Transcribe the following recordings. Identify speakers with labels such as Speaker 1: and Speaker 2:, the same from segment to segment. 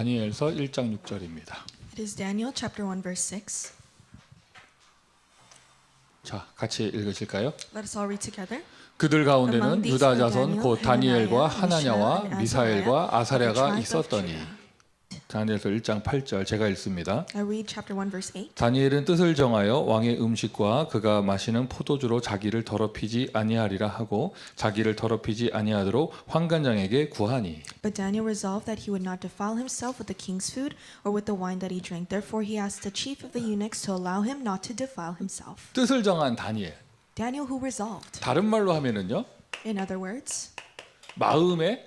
Speaker 1: 다니엘서 1장 6절입니다.
Speaker 2: It is Daniel chapter 1 verse 6.
Speaker 1: 자, 같이 읽으실까요?
Speaker 2: Let us all read together.
Speaker 1: 그들 가운데는
Speaker 2: Among these
Speaker 1: 유다
Speaker 2: were
Speaker 1: 자손 곧
Speaker 2: Daniel,
Speaker 1: 다니엘과
Speaker 2: Hananiah,
Speaker 1: 하나냐와
Speaker 2: Mishael, and
Speaker 1: 미사엘과
Speaker 2: Azariah,
Speaker 1: 아사랴가
Speaker 2: of the tribe of
Speaker 1: 있었더니.
Speaker 2: Judah.
Speaker 1: 다니엘서 1장 8절 제가 읽습니다.
Speaker 2: I read chapter 1 verse 8.
Speaker 1: 다니엘은 뜻을 정하여 왕의 음식과 그가 마시는 포도주로 자기를 더럽히지 아니하리라 하고 자기를 더럽히지 아니하도록 환관장에게 구하니.
Speaker 2: But Daniel resolved that he would not defile himself with the king's food or with the wine that he drank. Therefore he asked the chief of the eunuchs to allow him not to defile himself.
Speaker 1: 뜻을 정한 다니엘.
Speaker 2: Daniel who resolved.
Speaker 1: 다른 말로 하면은요.
Speaker 2: In other words,
Speaker 1: 마음의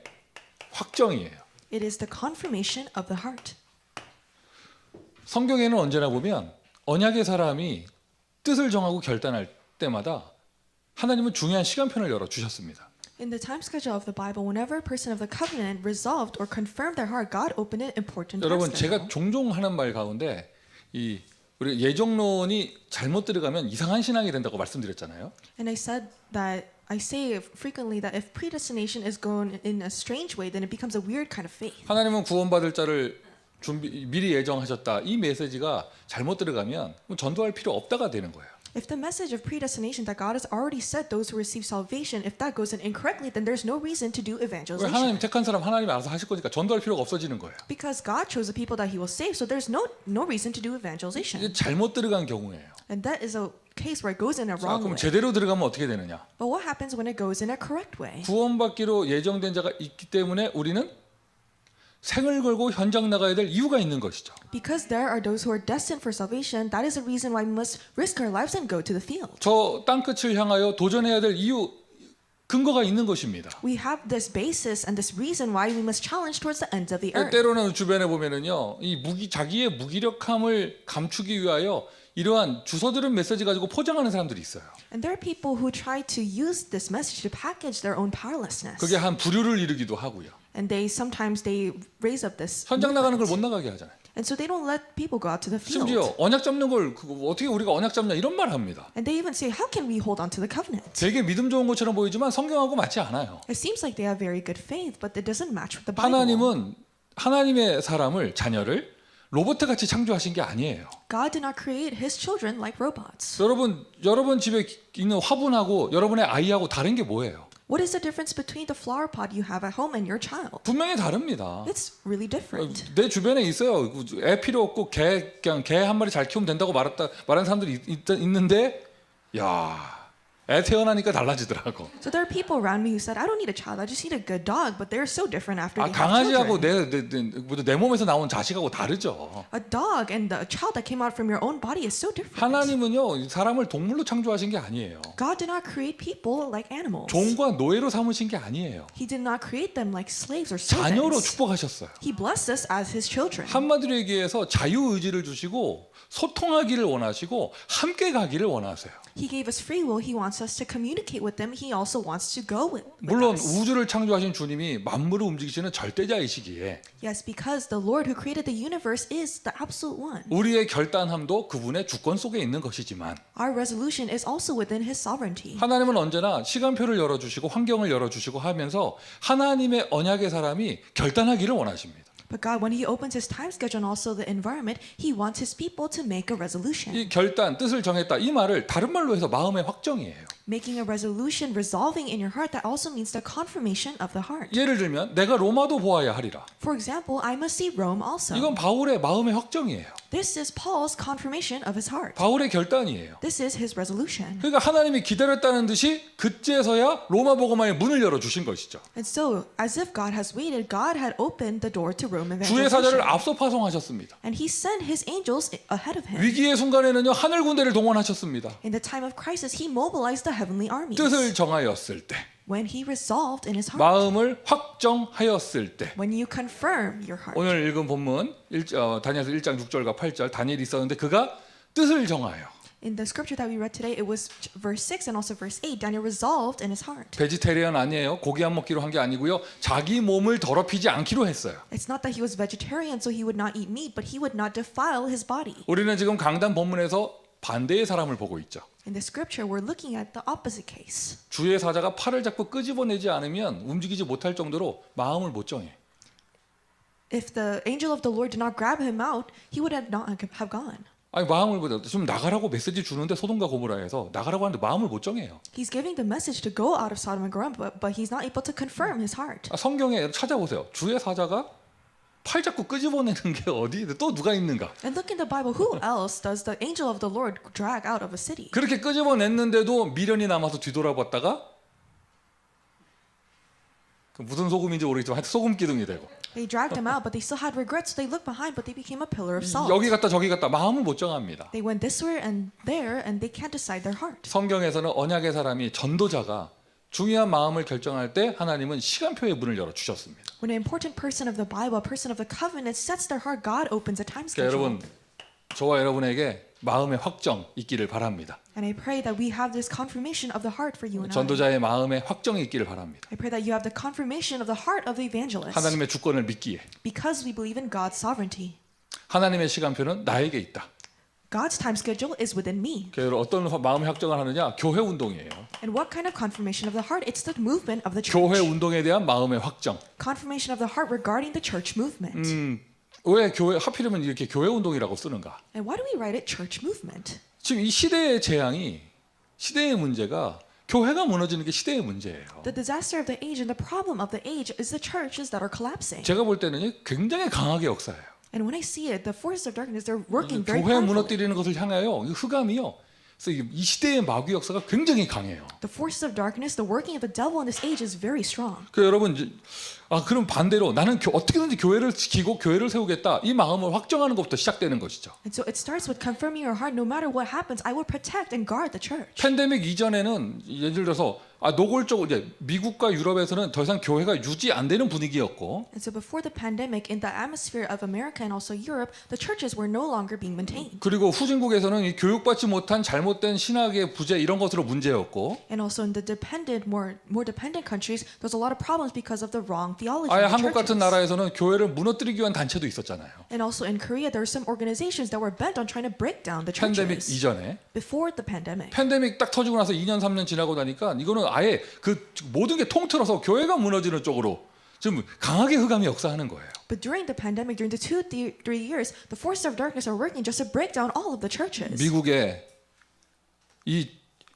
Speaker 1: 확정이에요.
Speaker 2: it is the confirmation of the heart.
Speaker 1: 성경에는 언제나 보면 언약의 사람이 뜻을 정하고 결단할 때마다 하나님은 중요한 시간편을 열어 주셨습니다.
Speaker 2: In the time schedule of the Bible, whenever a person of the covenant resolved or confirmed their heart, God opened an important time
Speaker 1: 여러분 제가
Speaker 2: schedule.
Speaker 1: 종종 하는 말 가운데 이 우리 예정론이 잘못 들어가면 이상한 신앙이 된다고 말씀드렸잖아요.
Speaker 2: And I say frequently that if predestination is going in a strange way, then it becomes a weird kind of faith.
Speaker 1: 하나님은 구원받을 자를 미리 예정하셨다. 이 메시지가 잘못 들어가면 전도할 필요 없다가 되는 거예요.
Speaker 2: If the message of predestination that God has already said those who receive salvation, if that goes in incorrectly, then there's no reason to do
Speaker 1: 왜
Speaker 2: evangelization.
Speaker 1: 하나님 택한 사람 하나님이 알아서 하실 거니까 전도할 필요가 없어지는 거예요.
Speaker 2: Because God chose the people that He will save, so there's no reason to do evangelization.
Speaker 1: 이게 잘못 들어간 경우예요.
Speaker 2: And that is a case where it goes in a
Speaker 1: 자,
Speaker 2: wrong
Speaker 1: 그럼
Speaker 2: way.
Speaker 1: 제대로 들어가면 어떻게 되느냐?
Speaker 2: But what happens when it goes in a correct way?
Speaker 1: 구원받기로 예정된 자가 있기 때문에 우리는 생을 걸고 현장 나가야 될 이유가 있는 것이죠.
Speaker 2: Because there are those who are destined for salvation, that is the reason why we must risk our lives and go to the field.
Speaker 1: 저 땅끝을 향하여 도전해야 될 이유 근거가 있는 것입니다.
Speaker 2: We have this basis and this reason why we must challenge towards the ends of the earth.
Speaker 1: 때로는 주변에 보면은요, 이 자기의 무기력함을 감추기 위하여 이러한 주워들은 메시지 가지고 포장하는 사람들이 있어요.
Speaker 2: And there are people who try to use this message to package their own powerlessness.
Speaker 1: 그게 한 부류를 이루기도 하고요.
Speaker 2: And sometimes they raise up this
Speaker 1: 현장 나가는 걸 못
Speaker 2: movement.
Speaker 1: 나가게 하잖아요.
Speaker 2: And so they don't let people go out to the field.
Speaker 1: 심지어 언약 잡는 걸 어떻게 우리가 언약 잡냐 이런 말 합니다.
Speaker 2: And they even say, how can we hold on to the covenant?
Speaker 1: 되게 믿음 좋은 것처럼 보이지만 성경하고 맞지 않아요.
Speaker 2: It seems like they have very good faith, but it doesn't match with the Bible.
Speaker 1: 하나님은 하나님의 사람을 자녀를 로봇 같이 창조하신 게 아니에요.
Speaker 2: God did not create His children like robots.
Speaker 1: 여러분 집에 있는 화분하고 여러분의 아이하고 다른 게 뭐예요?
Speaker 2: What is the difference between the flower pot you have at home and your child?
Speaker 1: 분명히 다릅니다.
Speaker 2: It's really different.
Speaker 1: 내 주변에 있어요. 애 필요 없고 그냥 개 한 마리 잘 키우면 된다고 말하는 사람들이 있는데, 야, 애 태어나니까 달라지더라고.
Speaker 2: So there are people around me who said, I don't need a child, I just need a good dog, but they're so different after
Speaker 1: 아,
Speaker 2: they have
Speaker 1: 강아지하고
Speaker 2: children.
Speaker 1: 내 몸에서 나온 자식하고 다르죠.
Speaker 2: A dog and the child that came out from your own body is so different.
Speaker 1: 하나님은요 사람을 동물로 창조하신 게 아니에요.
Speaker 2: God did not create people like animals.
Speaker 1: 종과 노예로 삼으신 게 아니에요.
Speaker 2: He did not create them like slaves or
Speaker 1: 자녀로
Speaker 2: servants.
Speaker 1: 축복하셨어요.
Speaker 2: He blessed us as His children.
Speaker 1: 한마디로 얘기해서 자유 의지를 주시고 소통하기를 원하시고 함께 가기를 원하세요.
Speaker 2: He gave us free will. He wants us to communicate with them. He also wants to go with
Speaker 1: 물론
Speaker 2: us.
Speaker 1: 우주를 창조하신 주님이 만물을 움직이시는 절대자이시기에
Speaker 2: Yes, because the Lord who created the universe is the absolute one.
Speaker 1: 우리의 결단함도 그분의 주권 속에 있는 것이지만
Speaker 2: Our resolution is also within His sovereignty.
Speaker 1: 하나님은 언제나 시간표를 열어주시고 환경을 열어주시고 하면서 하나님의 언약의 사람이 결단하기를 원하십니다.
Speaker 2: But God, when He opens His time schedule and also the environment, He wants His people to make a resolution.
Speaker 1: 이 결단, 뜻을 정했다 이 말을 다른 말로 해서 마음의 확정이에요.
Speaker 2: Making a resolution, resolving in your heart, that also means the confirmation of the heart.
Speaker 1: 예를 들면 내가 로마도 보아야 하리라.
Speaker 2: For example, I must see Rome also.
Speaker 1: 이건 바울의 마음의 확정이에요.
Speaker 2: This is Paul's confirmation of his heart.
Speaker 1: 바울의 결단이에요.
Speaker 2: This is his resolution.
Speaker 1: 그러니까 하나님이 기다렸다는 듯이 그제서야 로마 복음화의 문을 열어주신 것이죠.
Speaker 2: And so, as if God has waited, God had opened the door to Rome
Speaker 1: 주의 사자를
Speaker 2: evangelization.
Speaker 1: 앞서 파송하셨습니다.
Speaker 2: And He sent His angels ahead of Him.
Speaker 1: 위기의 순간에는요 하늘 군대를 동원하셨습니다.
Speaker 2: In the time of crisis, He mobilized the heavenly armies.
Speaker 1: 뜻을 정하였을 때,
Speaker 2: When He resolved in His heart.
Speaker 1: 마음을 확정하였을 때.
Speaker 2: When you confirm your heart.
Speaker 1: 오늘 읽은 본문 다니엘서 1장 6절과 8절 다니엘이 있었는데 그가 뜻을 정하여
Speaker 2: In the scripture that we read today, it was verse 6 and also verse 8. Daniel resolved in his heart.
Speaker 1: 베지테리언 아니에요. 고기 안 먹기로 한 게 아니고요. 자기 몸을 더럽히지 않기로 했어요.
Speaker 2: It's not that he was vegetarian, so he would not eat meat, but he would not defile his body.
Speaker 1: 우리는 지금 강단 본문에서 반대의 사람을 보고 있죠.
Speaker 2: In the scripture, we're looking at the opposite case.
Speaker 1: 주의 사자가 팔을 잡고 끄집어내지 않으면 움직이지 못할 정도로 마음을 못 정해.
Speaker 2: If the angel of the Lord did not grab him out, he would have not have gone.
Speaker 1: 아니 마음을 좀 나가라고 메시지 주는데 소돔과 고모라에서 나가라고 하는데 마음을 못 정해요.
Speaker 2: He's giving the message to go out of Sodom and Gomorrah, but he's not able to confirm his heart.
Speaker 1: 성경에 찾아보세요. 주의 사자가 팔 잡고 끄집어내는 게 어디 또 누가 있는가?
Speaker 2: And look in the Bible, who else does the angel of the Lord drag out of a city?
Speaker 1: 그렇게 끄집어냈는데도 미련이 남아서 뒤돌아봤다가 그 무슨 소금인지 모르겠지만 하여튼 소금 기둥이 되고
Speaker 2: They dragged him out, but they still had regrets. So they looked behind, but they became a pillar of salt.
Speaker 1: 여기 갔다 저기 갔다 마음을 못 정합니다.
Speaker 2: They went this way and there, and they can't decide their heart.
Speaker 1: 성경에서는 언약의 사람이 전도자가 중요한 마음을 결정할 때 하나님은 시간표의 문을 열어 주셨습니다.
Speaker 2: When an important person of the Bible, a person of the covenant, sets their heart, God opens a time
Speaker 1: 그러니까
Speaker 2: schedule.
Speaker 1: 여러분 저와 여러분에게 마음의 확정 있기를 바랍니다.
Speaker 2: And I pray that we have this confirmation of the heart for you and I.
Speaker 1: 전도자의 마음에 확정이 있기를 바랍니다.
Speaker 2: I pray that you have the confirmation of the heart of the evangelist.
Speaker 1: 하나님의 주권을 믿기에
Speaker 2: Because we believe in God's sovereignty.
Speaker 1: 하나님의 시간표는 나에게 있다.
Speaker 2: God's time schedule is within me.
Speaker 1: 그래서 어떤 마음의 확정을 하느냐? 교회 운동이에요.
Speaker 2: And what kind of confirmation of the heart? It's the movement of the
Speaker 1: 교회
Speaker 2: church.
Speaker 1: 운동에 대한 마음의 확정.
Speaker 2: Confirmation of the heart regarding the church movement.
Speaker 1: 왜 교회 하필이면 이렇게 교회 운동이라고 쓰는가?
Speaker 2: And why do we write it church movement?
Speaker 1: 지금 이 시대의 재앙이 시대의 문제가 교회가 무너지는 게 시대의 문제예요.
Speaker 2: The disaster of the age and the problem of the age is the churches that are collapsing.
Speaker 1: 제가 볼 때는 굉장히 강하게 역사해요.
Speaker 2: And when I see it, the forces of darkness, they're working very
Speaker 1: 교회
Speaker 2: powerfully.
Speaker 1: 무너뜨리는 것을 향하여 이 흑암이요. 그래서 이 시대의 마귀 역사가 굉장히 강해요.
Speaker 2: The forces of darkness, the working of the devil in this age is very strong.
Speaker 1: 그 여러분 이제 그럼 반대로 나는 어떻게든지 교회를 지키고 교회를 세우겠다 이 마음을 확정하는 것부터 시작되는 것이죠.
Speaker 2: And so it starts with confirming your heart. No matter what happens, I will protect and guard the church.
Speaker 1: 팬데믹 이전에는 예를 들어서 노골적으로 이제 미국과 유럽에서는 더 이상 교회가 유지 안 되는 분위기였고
Speaker 2: And so before the pandemic, in the atmosphere of America and also Europe, the churches were no longer being maintained.
Speaker 1: 그리고 후진국에서는 이 교육받지 못한 잘못된 신학의 부재 이런 것으로 문제였고
Speaker 2: And also in the dependent, more dependent countries, there's a lot of problems because of the wrong theology
Speaker 1: 아예
Speaker 2: of the
Speaker 1: 한국 같은
Speaker 2: churches.
Speaker 1: 나라에서는 교회를 무너뜨리기 위한 단체도 있었잖아요.
Speaker 2: And also in Korea, there are some organizations that were bent on trying to break down the
Speaker 1: 팬데믹
Speaker 2: churches
Speaker 1: 이전에
Speaker 2: before the pandemic.
Speaker 1: 팬데믹 딱 터지고 나서 2년 3년 지나고 나니까 이거는 아예 그 모든 게 통틀어서 교회가 무너지는 쪽으로 지금 강하게 흑암이 역사하는 거예요.
Speaker 2: But during the pandemic, during the 2-3 years, the forces of darkness are working just to break down all of the churches.
Speaker 1: 미국에 이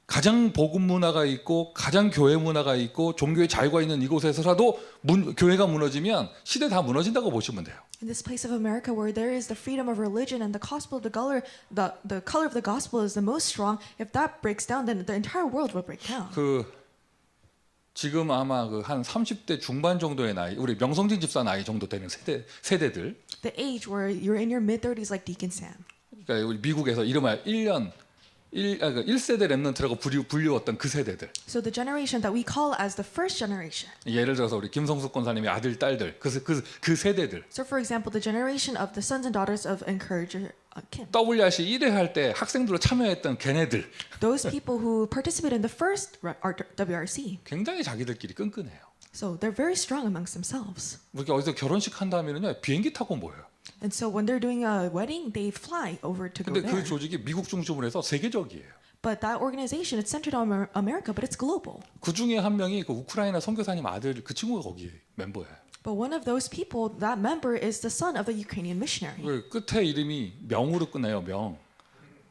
Speaker 1: 가장 복음 문화가 있고 가장 교회 문화가 있고 종교의 자유가 있는 이곳에서라도 교회가 무너지면 시대 다 무너진다고 보시면 돼요.
Speaker 2: In this place of America, where there is the freedom of religion and the gospel of the color of the gospel is the most strong. If that breaks down, then the entire world will break down.
Speaker 1: 지금 아마 한 30대 중반 정도의 나이, 우리 명성진 집사 나이 정도 되는 세대들.
Speaker 2: The age where you're in your mid-30s, like Deacon Sam.
Speaker 1: 그러니까 우리 미국에서 이름하여 1세대 랩런트라고 불리웠던 그 세대들.
Speaker 2: So the generation that we call as the first generation.
Speaker 1: 예를 들어서 우리 김성숙 권사님의 아들, 딸들, 그 세대들.
Speaker 2: So for example, the generation of the sons and daughters of Encourager Kim.
Speaker 1: WRC 1회 할 때 학생들로 참여했던 걔네들.
Speaker 2: Those people who participated in the first WRC.
Speaker 1: 굉장히 자기들끼리 끈끈해요.
Speaker 2: So they're very strong amongst themselves.
Speaker 1: 우리가 어디서 결혼식 한다면은요 비행기 타고 모여요.
Speaker 2: And so when they're doing a wedding, they fly over to go
Speaker 1: 근데
Speaker 2: there.
Speaker 1: 그 조직이 미국 중심으로 해서 세계적이에요.
Speaker 2: But that organization, it's centered on America, but it's global.
Speaker 1: 그 중에 한 명이 그 우크라이나 선교사님 아들 그 친구가 거기 멤버예요.
Speaker 2: But one of those people, that member is the son of the Ukrainian missionary.
Speaker 1: 그 끝에 이름이 명으로 끝나요. 명.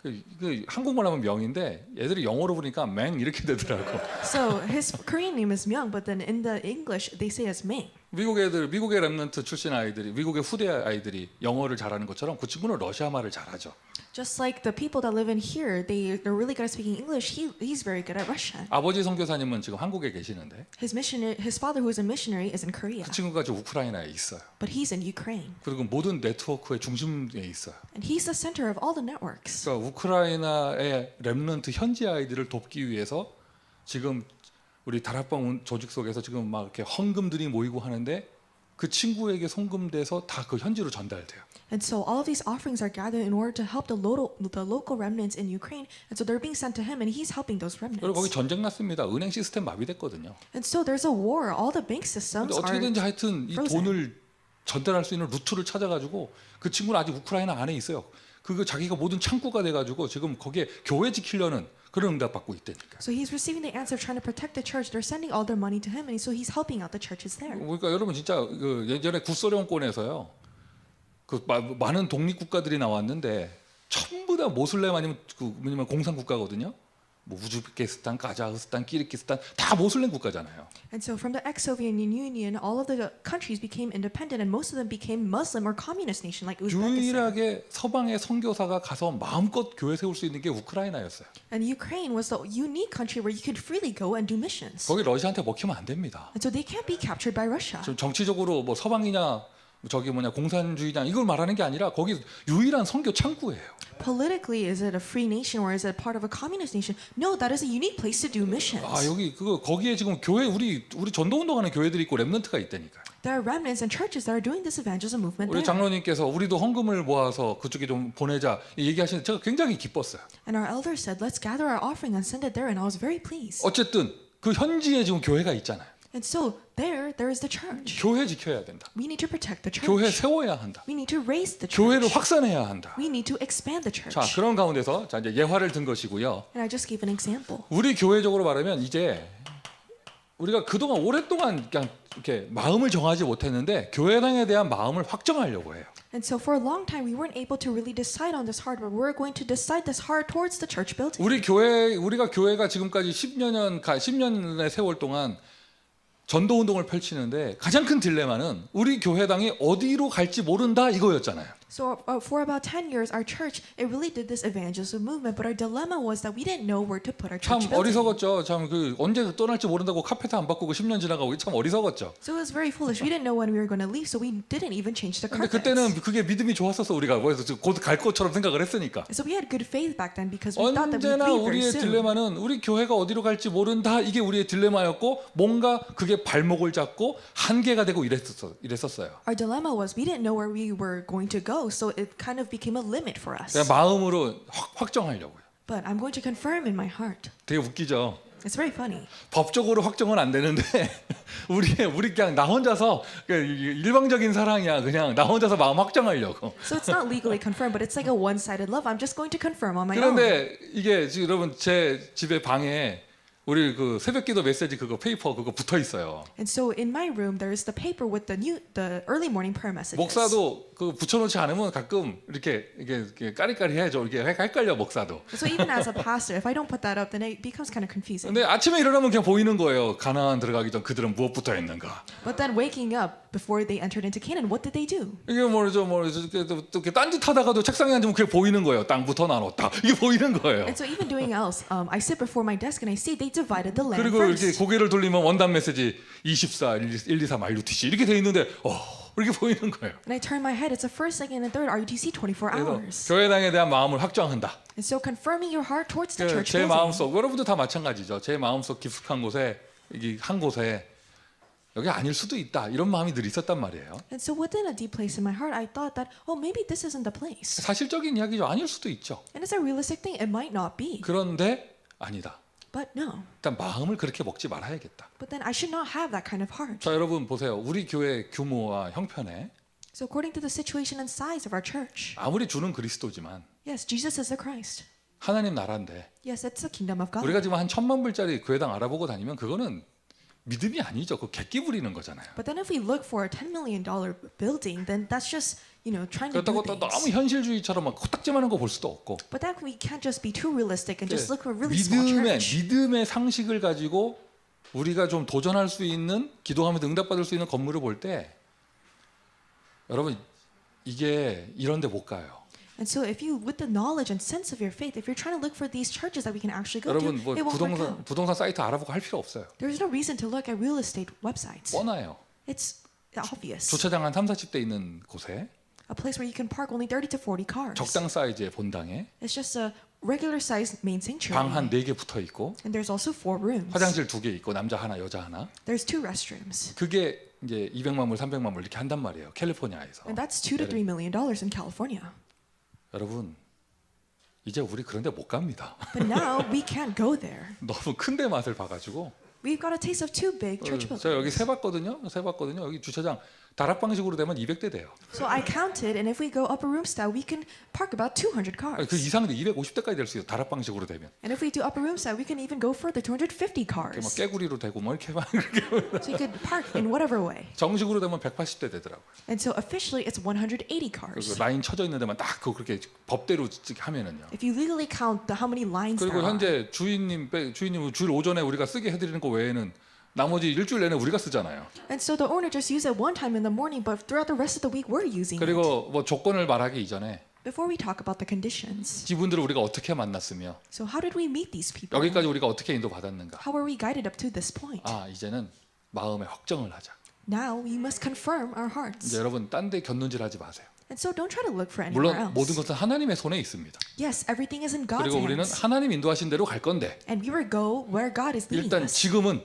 Speaker 1: 그 한국말 하면 명인데 얘들이 영어로 부르니까 맹 이렇게 되더라고.
Speaker 2: So his Korean name is Myung, but then in the English they say as Ming.
Speaker 1: 미국의 랩런트 출신 아이들이 미국의 후대 아이들이 영어를 잘하는 것처럼 그 친구는 러시아 말을 잘하죠.
Speaker 2: Just like the people that live in here, they're really good at speaking English. He's very good at Russian.
Speaker 1: 아버지 선교사님은 지금 한국에 계시는데
Speaker 2: His father, who is a missionary, is in Korea,
Speaker 1: 그 친구가 지금 우크라이나에 있어요.
Speaker 2: but he's in Ukraine,
Speaker 1: 그리고 모든 네트워크의 중심에 있어요.
Speaker 2: and he's the center of all the networks.
Speaker 1: 그러니까 우크라이나의 랩런트 현지 아이들을 돕기 위해서 지금 우리 다락방 조직 속에서 지금 막 이렇게 헌금들이 모이고 하는데 그 친구에게 송금돼서 다 그 현지로 전달돼요.
Speaker 2: And so all of these offerings are gathered in order to help the local remnants in Ukraine, and so they're being sent to him, and he's helping those
Speaker 1: 그리고 거기
Speaker 2: remnants.
Speaker 1: 전쟁 났습니다. 은행 시스템 마비됐거든요.
Speaker 2: And so there's a war. All the bank
Speaker 1: 근데
Speaker 2: systems
Speaker 1: 어떻게든지
Speaker 2: are
Speaker 1: 하여튼 이
Speaker 2: frozen.
Speaker 1: 돈을 전달할 수 있는 루트를 찾아가지고 그 친구는 아직 우크라이나 안에 있어요. 그거 자기가 모든 창구가 돼가지고 지금 거기에 교회 지키려는 그런 응답 받고 있다니까.
Speaker 2: So he's receiving the answer, trying to protect the church. They're sending all their money to him, and so he's helping out the churches there.
Speaker 1: 그러니까 여러분 진짜 그 예전에 구소련권에서요, 그 많은 독립 국가들이 나왔는데 전부 다 모슬렘 아니면 그 뭐냐면 공산 국가거든요. 뭐 우즈베키스탄, 카자흐스탄, 키르기스탄 다 모슬렘 국가잖아요.
Speaker 2: And so from the ex-Soviet Union, all of the countries became independent, and most of them became Muslim or communist nation, like Uzbekistan.
Speaker 1: 유일하게 서방의 선교사가 가서 마음껏 교회 세울 수 있는 게 우크라이나였어요.
Speaker 2: And Ukraine was the unique country where you could freely go and do missions.
Speaker 1: 거기 러시아한테 먹히면 안 됩니다.
Speaker 2: And so they can't be captured by Russia.
Speaker 1: 좀 정치적으로 뭐 서방이냐 저기 뭐냐 공산주의냐 이걸 말하는 게 아니라 거기 유일한 선교 창구예요.
Speaker 2: Politically, is it a free nation or is it part of a communist nation? No, that is a unique place to do missions.
Speaker 1: 아 여기 그거 거기에 지금 교회 우리 전도 운동하는 교회들이 있고 렘넌트가 있다니까요.
Speaker 2: There are remnants and churches that are doing this evangelism movement
Speaker 1: 우리
Speaker 2: there.
Speaker 1: 장로님께서 우리도 헌금을 모아서 그쪽에 좀 보내자 얘기하시는데 제가 굉장히 기뻤어요.
Speaker 2: And our elders said, let's gather our offering and send it there, and I was very pleased.
Speaker 1: 어쨌든 그 현지에 지금 교회가 있잖아요.
Speaker 2: And so there is the church.
Speaker 1: 교회 지켜야 된다.
Speaker 2: We need to protect the
Speaker 1: 교회
Speaker 2: church.
Speaker 1: 세워야 한다.
Speaker 2: We need to raise the
Speaker 1: 교회를
Speaker 2: church.
Speaker 1: 확산해야 한다.
Speaker 2: We need to expand the church.
Speaker 1: 자 그런 가운데서 자 이제 예화를 든 것이고요.
Speaker 2: And I just gave an example.
Speaker 1: 우리 교회적으로 말하면 이제 우리가 그동안 오랫동안 그냥 이렇게 마음을 정하지 못했는데 교회당에 대한 마음을 확정하려고 해요.
Speaker 2: And so for a long time we weren't able to really decide on this heart, but we're going to decide this heart towards the church building.
Speaker 1: 우리가 교회가 지금까지 10년의 세월 동안 전도 운동을 펼치는데 가장 큰 딜레마는 우리 교회당이 어디로 갈지 모른다 이거였잖아요.
Speaker 2: So for about 10 years, our church, it really did this evangelism movement, but our dilemma was that we didn't know where to put our
Speaker 1: 참
Speaker 2: church building.
Speaker 1: 어리석었죠. 참 그 언제 떠날지 모른다고 카페트 안 바꾸고 10년 지나가고 참 어리석었죠.
Speaker 2: So it was very foolish. We didn't know when we were going to leave, so we didn't even change the
Speaker 1: 근데
Speaker 2: carpets.
Speaker 1: 그때는 그게 믿음이 좋았었어. 우리가 그래서 곧 갈 것처럼 생각을 했으니까.
Speaker 2: So we had good faith back then because we thought that we'd
Speaker 1: 언제나
Speaker 2: leave very
Speaker 1: 우리의
Speaker 2: soon.
Speaker 1: 딜레마는 우리 교회가 어디로 갈지 모른다 이게 우리의 딜레마였고 뭔가 그게 발목을 잡고 한계가 되고 이랬었어요.
Speaker 2: Our dilemma was we didn't know where we were going to go, so it kind of became a limit for us.
Speaker 1: 그냥 마음으로 확정하려고요.
Speaker 2: But I'm going to confirm in my heart.
Speaker 1: 되게 웃기죠.
Speaker 2: It's very funny.
Speaker 1: 법적으로 확정은 안 되는데 우리 그냥 나 혼자서 일방적인 사랑이야. 그냥 나 혼자서 마음 확정하려고.
Speaker 2: So it's not legally confirmed, but it's like a one-sided love. I'm just going to confirm on my own.
Speaker 1: 그런데 이게 지금 여러분 제 집에 방에 우리 그 새벽기도 메시지 그거 페이퍼 그거 붙어 있어요.
Speaker 2: And so in my room there is the paper with the early morning prayer messages.
Speaker 1: 목사도 그 붙여놓지 않으면 가끔 이렇게 까리까리해져. 이렇게 헷갈려 목사도.
Speaker 2: So even as a pastor, if I don't put that up, then it becomes kind of confusing.
Speaker 1: 근데 아침에 일어나면 그냥 보이는 거예요. 가나안 들어가기 전 그들은 무엇부터 했는가.
Speaker 2: But then waking up before they entered into Canaan, what did they do?
Speaker 1: 이게 뭐죠 또 이렇게 딴짓하다가도 책상에 앉으면 그게 보이는 거예요. 땅부터 나눴다. 이게 보이는 거예요.
Speaker 2: And so even doing else, I sit before my desk and I see they divided the land
Speaker 1: 그리고 이렇게
Speaker 2: first.
Speaker 1: 고개를 돌리면 원단 메시지 24, 1, 2, 3 RUTC 이렇게 돼 있는데 이렇게 보이는 거예요.
Speaker 2: And I turn my head, it's the first, second, and third RUTC 24
Speaker 1: 그래서
Speaker 2: hours.
Speaker 1: 교회당에 대한 마음을 확정한다.
Speaker 2: And so confirming your heart towards the church
Speaker 1: 제
Speaker 2: building.
Speaker 1: 마음속 여러분도 다 마찬가지죠. 제 마음속 깊숙한 곳에 이게 한 곳에 여기 아닐 수도 있다 이런 마음이 늘 있었단 말이에요.
Speaker 2: And so within a deep place in my heart, I thought that, oh, maybe this isn't the place.
Speaker 1: 사실적인 이야기죠. 아닐 수도 있죠.
Speaker 2: And it's a realistic thing. It might not be.
Speaker 1: 그런데 아니다.
Speaker 2: But no.
Speaker 1: 일단 마음을 그렇게 먹지 말아야겠다.
Speaker 2: But then I should not have that kind of heart.
Speaker 1: 자 여러분 보세요. 우리 교회 규모와 형편에
Speaker 2: So according to the situation and size of our church,
Speaker 1: 아무리 주는 그리스도지만
Speaker 2: yes, Jesus is the Christ.
Speaker 1: 하나님 나라인데
Speaker 2: Yes, it's the kingdom of God.
Speaker 1: 우리가 지금 한 1,000만 불짜리 교회당 알아보고 다니면 그거는 믿음이 아니죠. 그 객기 부리는 거잖아요.
Speaker 2: But then if we look for a $10 million building, then that's just, trying to do
Speaker 1: 그렇다고 또 너무
Speaker 2: things.
Speaker 1: 현실주의처럼 막 코딱지만한 거 볼 수도 없고
Speaker 2: But then we can't just be too realistic and just look for a really small church.
Speaker 1: 믿음의 상식을 가지고 우리가 좀 도전할 수 있는 기도하면서 응답받을 수 있는 건물을 볼 때 여러분 이게 이런 데 못 가요.
Speaker 2: And so if you, with the knowledge and sense of your faith, if you're trying to look for these churches that we can actually go to,
Speaker 1: 여러분 뭐
Speaker 2: it won't work out.
Speaker 1: 부동산 사이트 알아보고 할 필요 없어요.
Speaker 2: There's no reason to look at real estate websites.
Speaker 1: 뻔해요.
Speaker 2: It's obvious.
Speaker 1: 주차장 한 3, 40대 있는 곳에
Speaker 2: A place where you can park only 30 to 40 cars.
Speaker 1: 적당 사이즈의 본당에
Speaker 2: It's just a regular sized main sanctuary.
Speaker 1: 방 한 4개 붙어 있고
Speaker 2: And there's also 4 rooms.
Speaker 1: 화장실 2개 있고 남자 하나 여자 하나.
Speaker 2: There's 2 restrooms.
Speaker 1: 그게 이제 200만 불, 300만 불 이렇게 한단 말이에요. 캘리포니아에서.
Speaker 2: And that's $2 to $3 million in California.
Speaker 1: 여러분 이제 우리 그런데 못 갑니다.
Speaker 2: But now we can't go there.
Speaker 1: 너무 큰데 맛을 봐가지고.
Speaker 2: We've got a taste of 2 big church
Speaker 1: 제가 여기
Speaker 2: buildings.
Speaker 1: 세봤거든요. 여기 주차장 다락방식으로 되면 200대 돼요.
Speaker 2: So I counted, and if we go upper room style, we can park about 200
Speaker 1: 그
Speaker 2: cars.
Speaker 1: 이상인데 250대까지 될 수 있어요. 다락방식으로 되면.
Speaker 2: And if we do upper room style, we can even go further, 250
Speaker 1: 이렇게 뭐
Speaker 2: cars.
Speaker 1: 깨구리로 되고 뭐 이렇게 막
Speaker 2: So you could park in whatever way.
Speaker 1: 정식으로 되면 180대 되더라고요.
Speaker 2: And so officially, it's 180
Speaker 1: 그리고
Speaker 2: cars.
Speaker 1: 라인 쳐져 있는 데만 딱 그렇게 법대로 하면은요.
Speaker 2: If you legally count how many lines there
Speaker 1: 그리고
Speaker 2: are.
Speaker 1: 현재 주인님 주일 오전에 우리가 쓰게 해드리는 거 외에는 나머지 일주일 내내 우리가 쓰잖아요.
Speaker 2: And so the owner just use it one time in the morning, but throughout the rest of the week, we're using it.
Speaker 1: 그리고 뭐 조건을 말하기 이전에
Speaker 2: Before we talk about the conditions,
Speaker 1: 이분들을 우리가 어떻게 만났으며
Speaker 2: so how did we meet these people?
Speaker 1: 여기까지 우리가 어떻게 인도받았는가.
Speaker 2: How were we guided up to this point?
Speaker 1: 이제는 마음의 확정을 하자.
Speaker 2: Now we must confirm our hearts.
Speaker 1: 이제 여러분 딴 데 곁눈질하지 마세요.
Speaker 2: And so don't try to look for anywhere
Speaker 1: 물론 모든
Speaker 2: else.
Speaker 1: 것은 하나님의 손에 있습니다.
Speaker 2: Yes, everything is in God's
Speaker 1: 그리고 우리는
Speaker 2: hands.
Speaker 1: 하나님 인도하신 대로 갈 건데
Speaker 2: And we will go where God is leading
Speaker 1: 일단
Speaker 2: us.
Speaker 1: 지금은